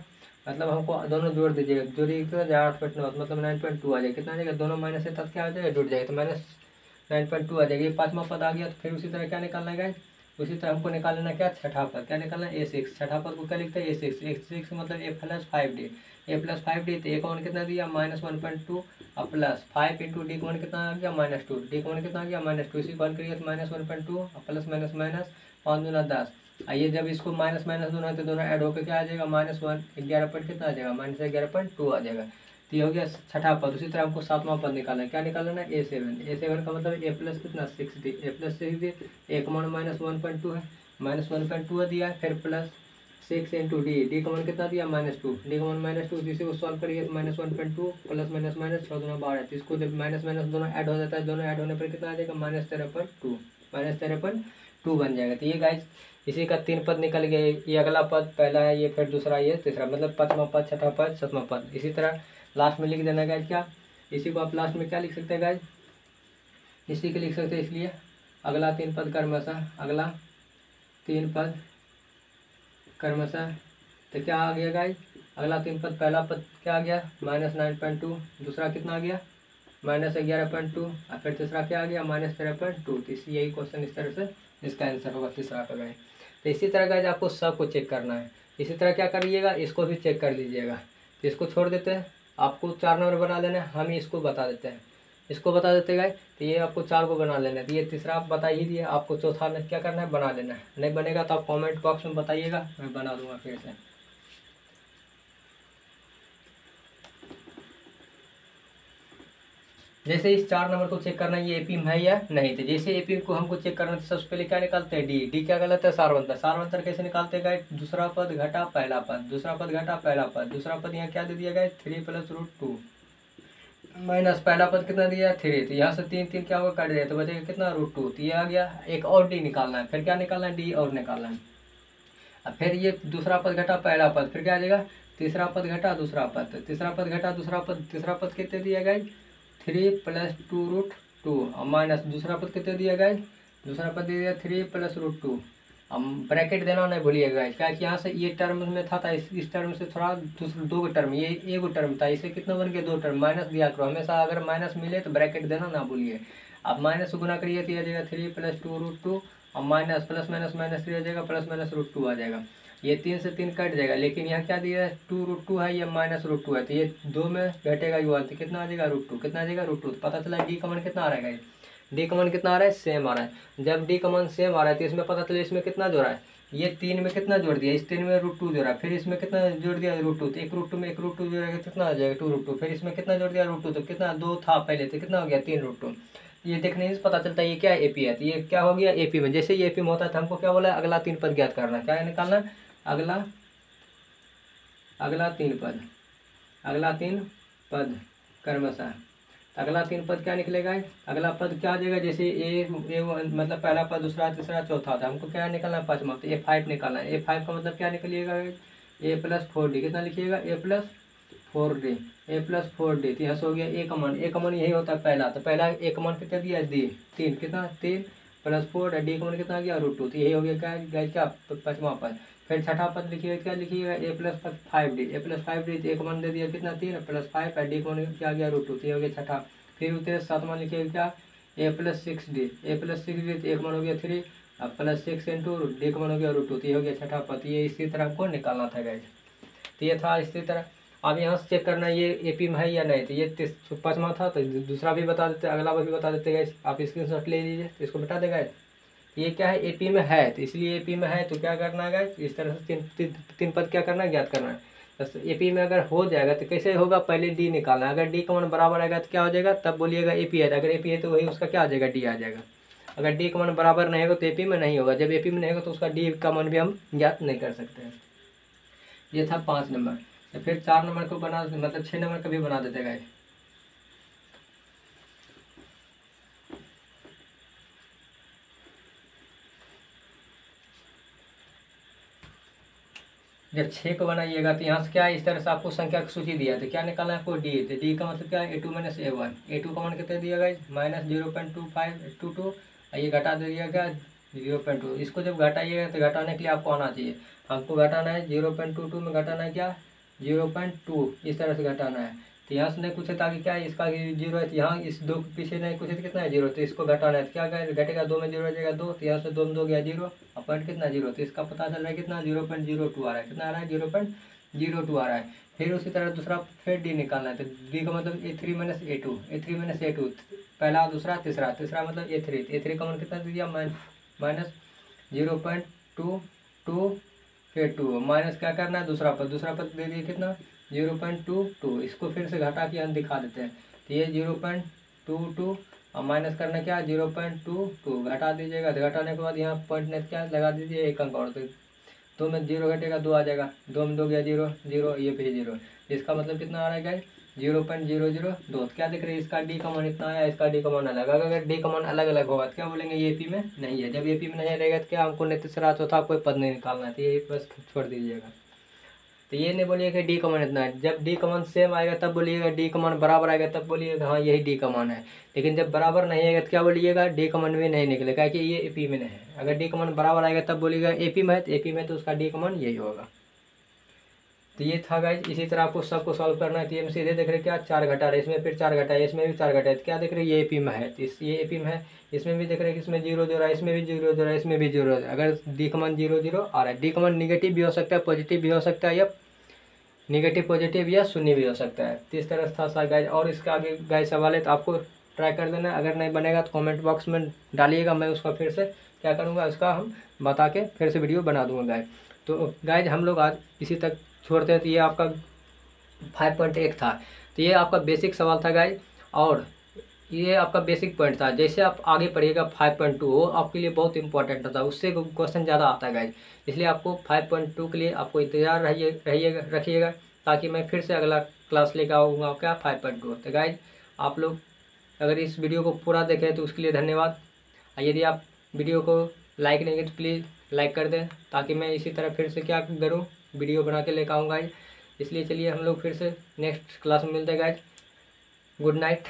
मतलब हमको दोनों जोड़ दीजिएगा, जोड़िए कितना 8.9 मतलब 9.2 आ जाएगा। कितना आ जाएगा, दोनों माइनस है तब क्या आ जाएगा, जुड़ जाएगा, तो -9.2 आ जाएगा। ये 5वां पद आ गया। तो फिर उसी तरह क्या निकालना है, उसी तरह हमको निकाल लेना क्या, छठा पद। क्या निकालना है, A6। छठा पद को क्या लिखते हैं, A6 मतलब A+5D। A+5D तो A का मान कितना दिया, -1.2 और +5 इंटू डी का मान कितना आ गया, -2। डी का मान कितना आ गया, -2। इसी को हल करिए तो -1.2 और प्लस माइनस माइनस 5 दूना 10। आइए जब इसको माइनस माइनस दोनों है तो दोनों ऐड होकर क्या आ जाएगा, -1 11 पॉइंट कितना आ जाएगा, -11.2 आ जाएगा। तो ये हो गया छठा पद। उसी तरह हमको 7वां पद निकालना है। क्या निकालना है, A7 का मतलब A प्लस कितना 6D। A+6D A का मान -1.2 है, -1.2 दिया है। फिर +6 इंटू डी का मान कितना दिया, -2। डी का मान -2, इसी को सॉल्व करिए तो -1.2 प्लस माइनस माइनस 6 दूना 12। तो इसको जब माइनस माइनस दोनों ऐड हो जाता है, दोनों ऐड होने पर कितना आ जाएगा, -13.2 बन जाएगा। तो ये गाइस इसी का 3 पद निकल गया। ये अगला पद पहला है, ये फिर दूसरा, ये तीसरा, मतलब 5वां पद, छठा पद, 7वां पद। इसी तरह लास्ट में लिख देना गाइस क्या, इसी को आप लास्ट में क्या लिख सकते हैं गाइस, इसी के लिख सकते हैं। इसलिए अगला 3 पद क्रमशः, अगला 3 पद क्रमशः, तो क्या आ गया गाइस, अगला 3 पद, पहला पद क्या आ गया, -9.2, दूसरा कितना आ गया, -11.2 और फिर तीसरा क्या आ गया, -13.2। तो इसी यही क्वेश्चन इस तरह से इसका आंसर होगा तीसरा का गाइस। तो इसी तरह गाइस आपको सबको चेक करना है। इसी तरह क्या करिएगा, इसको भी चेक कर लीजिएगा। तो इसको छोड़ देते हैं, आपको 4 नंबर बना लेना है, हम इसको बता देते हैं, इसको बता देते गाइस। तो ये आपको 4 को बना लेना है। तो ये तीसरा आप बता ही दिए, आपको चौथा में क्या करना है, बना लेना है। नहीं बनेगा तो आप कमेंट बॉक्स में बताइएगा, मैं बना दूंगा फिर से। जैसे इस 4 नंबर को चेक करना है, ये एपी में है या नहीं। तो जैसे एपी को हमको चेक करना है तो सबसे पहले क्या निकालते हैं, डी क्या गलत है, सारवंतर। सारवंतर कैसे निकालते गए, दूसरा पद घटा पहला पद, दूसरा पद घटा पहला पद, दूसरा पद यहाँ क्या दे दिया गया, 3 + √2 माइनस पहला पद कितना दिया, 3। तो यहाँ से 3 क्या होगा, काट दिया तो बचेगा कितना, √2। तो ये आ गया। एक और डी निकालना है, फिर क्या निकालना है, डी और निकालना है। अब फिर ये दूसरा पद घटा पहला पद, फिर क्या आ जाएगा, तीसरा पद घटा दूसरा पद, तीसरा पद घटा दूसरा पद, तीसरा पद कितने दिया गया, 3 + 2√2 और माइनस दूसरा पद कितने दिया गया, दूसरा पद दे दिया 3 + √2। अब ब्रैकेट देना नहीं भूलिएगा, क्या कि यहाँ से ये टर्म में था इस टर्म से थोड़ा दूसरे 2 टर्म, ये एक टर्म था, इसे कितना बन गया, 2 टर्म। माइनस दिया करो हमेशा, अगर माइनस मिले तो ब्रैकेट देना ना भूलिए। अब माइनस से गुना करिए तो ये आ जाएगा 3 + 2√2 और माइनस प्लस माइनस माइनस 3 आ जाएगा, प्लस माइनस √2 आ जाएगा। ये 3 से 3 कट जाएगा, लेकिन यहाँ क्या दिया है, 2√2 है, ये -√2 है, तो ये 2 में घटेगा युवा, तो कितना आ जाएगा, √2। कितना आ जाएगा, √2। तो पता चला डी का मान कितना आ रहा है, डी का मान कितना आ रहा है, सेम आ रहा है। जब डी का मान सेम आ रहा है तो इसमें पता चला इसमें कितना जोड़ा है, ये 3 में कितना जोड़ दिया, इस 3 में √2 जोड़ा, फिर इसमें कितना जोड़ दिया, √2। तो एक √2 में एक √2 जोड़ेगा कितना आ जाएगा, 2√2। फिर इसमें कितना जोड़ दिया, √2, तो कितना 2 था पहले, तो कितना हो गया, 3√2। ये देखने से पता चलता है ये क्या है, एपी है। तो ये क्या हो गया, एपी में। जैसे ये एपी में होता है तो हमको क्या बोला है, अगला 3 पद ज्ञात करना। क्या निकालना, अगला 3 पद, अगला 3 पद क्रमशः। अगला 3 पद क्या निकलेगा, अगला पद क्या आ जाएगा, जैसे ए मतलब पहला पद, दूसरा, तीसरा, चौथा था, हमको क्या निकलना है, 5वां। तो A5 निकालना है। A5 का मतलब क्या निकलिएगा, A+4D। कितना लिखिएगा, A+4D, A+4D। तो यहाँ से हो गया ए का मान यही होता है पहला। तो पहला ए का मान कितना दिया, डी 3, कितना 3 + 4, डी का मान कितना गया, √2। तो यही हो गया क्या 5वां पद। फिर छठा पद लिखिएगा, क्या लिखिएगा, A+5D, A+5D। तो एक मान दे दिया कितना, 3 + 5 डी का मान क्या गया, √2। तो ये हो गया छठा। फिर उतरे 7वां लिखिएगा क्या, A+6D, A+6D। तो एक मान हो गया 3 और +6 इंटू डी का मान हो गया, √2। तो ये हो गया छठा पद। ये इसी तरह हमको निकालना था गाइस। तो ये था इसी तरह। अब यहाँ से चेक करना ये एपी में है या नहीं। तो ये 5वां था, तो दूसरा भी बता देते, अगला भी बता देते गाइस। आप स्क्रीनशॉट ले लीजिए, तो इसको बता देगा ये क्या है, एपी में है। तो इसलिए एपी में है तो क्या करना है गाइस, इस तरह से तीन पद क्या करना है, ज्ञात करना है। बस एपी में अगर हो जाएगा तो कैसे होगा, पहले डी निकालना है। अगर डी का मान बराबर आएगा तो क्या हो जाएगा, तब बोलिएगा एपी है। अगर एपी है तो वही उसका क्या आ जाएगा, डी आ जाएगा। अगर डी का मान बराबर नहीं होगा तो एपी में नहीं होगा। जब एपी में नहीं होगा तो उसका डी का मान भी हम ज्ञात नहीं कर सकते हैं। ये था 5 नंबर। तो फिर 4 नंबर को बना, मतलब 6 नंबर का भी बना देते गाइस। जब 6 को बनाइएगा तो यहाँ से क्या है, इस तरह से आपको संख्या की सूची दिया है। तो क्या निकालना है आपको, डी। तो डी का मतलब क्या है, A2 - A1। A2 का मान कितना दिया गया, -0.2522। ये घटा दे दिया गया 0.2। इसको जब घटाइएगा तो घटाने के लिए आपको आना चाहिए, हमको घटाना है 0.22 में घटाना है क्या 0.2, इस तरह से घटाना है। तो यहाँ से नहीं पूछे ताकि क्या इसका 0 है, तो यहाँ इस 2 के पीछे नहीं पूछे तो कितना है 0, तो इसको घटाना है तो क्या घटेगा 2 में 0 हो जाएगा 2, तो यहाँ से 2 में 2 गया 0 और पॉइंट कितना 0, तो इसका पता चल रहा है कितना 0.02 आ रहा है, कितना आ रहा है 0.02 आ रहा है। फिर उसी तरह दूसरा फिर डी निकालना है, तो डी का मतलब A3 माइनस A2, पहला दूसरा तीसरा मतलब A3 का मान कितना दे दिया माइनस 0.22, फिर 2 माइनस क्या करना है दूसरा पद दे दिए कितना 0.22, इसको फिर से घटा के हम दिखा देते हैं, तो ये 0.22 और माइनस करना क्या 0.22 घटा दीजिएगा, तो घटाने के बाद यहाँ पॉइंट ने क्या लगा दीजिए एक अंक और, तो 2 में 0 घटेगा 2 आ जाएगा, 2 में 2 गया 0, ये भी 0, इसका मतलब कितना आ रहा है गाइस 0.002। क्या दिख रही है इसका डी का मान इतना आया, इसका डी का मान अलग, अगर डी का मान अलग अलग होगा तो क्या बोलेंगे ये एपी में नहीं है, जब एपी में नहीं रहेगा तो क्या हमको नहीं तीसरा चौथा कोई पद नहीं निकालना है, तो ये बस छोड़ दीजिएगा। तो ये नहीं बोलिएगा कि डी का मान इतना है, जब डी का मान सेम आएगा तब बोलिएगा, डी का मान बराबर आएगा तब बोलिएगा हाँ यही डी का मान है, लेकिन जब बराबर नहीं आएगा तो क्या बोलिएगा डी का मान भी नहीं निकलेगा कि ये एपी में नहीं है। अगर डी का मान बराबर आएगा तब बोलिएगा एपी में तो उसका डी का मान यही होगा। तो ये था गाइज, इसी तरह आपको सबको सॉल्व करना है। तो ये सीधे देख रहे क्या 4 घटा रहे, इसमें फिर 4 घटा है, इसमें भी 4 घटा है, तो क्या देख रहे ये एपी में है, तो ये एपी में है, इसमें भी देख रहे हैं कि इसमें 0 0 है, इसमें भी 0 0 है, इसमें भी 0 है। अगर डी का मान 0 0 आ रहा है, डी का मान निगेटिव भी हो सकता है पॉजिटिव भी हो सकता है, या निगेटिव पॉजिटिव या शून्य भी हो सकता है। तो इस तरह था गाइज, और इसका आगे गाइज सवाल है तो आपको ट्राई कर देना, अगर नहीं बनेगा तो कमेंट बॉक्स में डालिएगा, मैं उसका फिर से क्या करूँगा उसका हम बता के फिर से वीडियो बना दूँगा गाइज। तो गाइज हम लोग आज इसी तक छोड़ते हैं। तो ये आपका 5.1 था, तो ये आपका बेसिक सवाल था गाइज, और ये आपका बेसिक पॉइंट था। जैसे आप आगे पढ़िएगा 5.2 वो आपके लिए बहुत इंपॉर्टेंट था, उससे क्वेश्चन ज़्यादा आता है गाइज, इसलिए आपको 5.2 के लिए आपको इंतजार रखिएगा, ताकि मैं फिर से अगला क्लास लेकर आऊँगा क्या 5.2। तो गाइज आप लोग अगर इस वीडियो को पूरा देखें तो उसके लिए धन्यवाद। यदि आप वीडियो को लाइक नहीं किए तो प्लीज़ लाइक कर दें, ताकि मैं इसी तरह फिर से क्या करूँ वीडियो बना के लेकर आऊँगा। इसलिए चलिए हम लोग फिर से नेक्स्ट क्लास में मिलते हैं गाइज। Good night.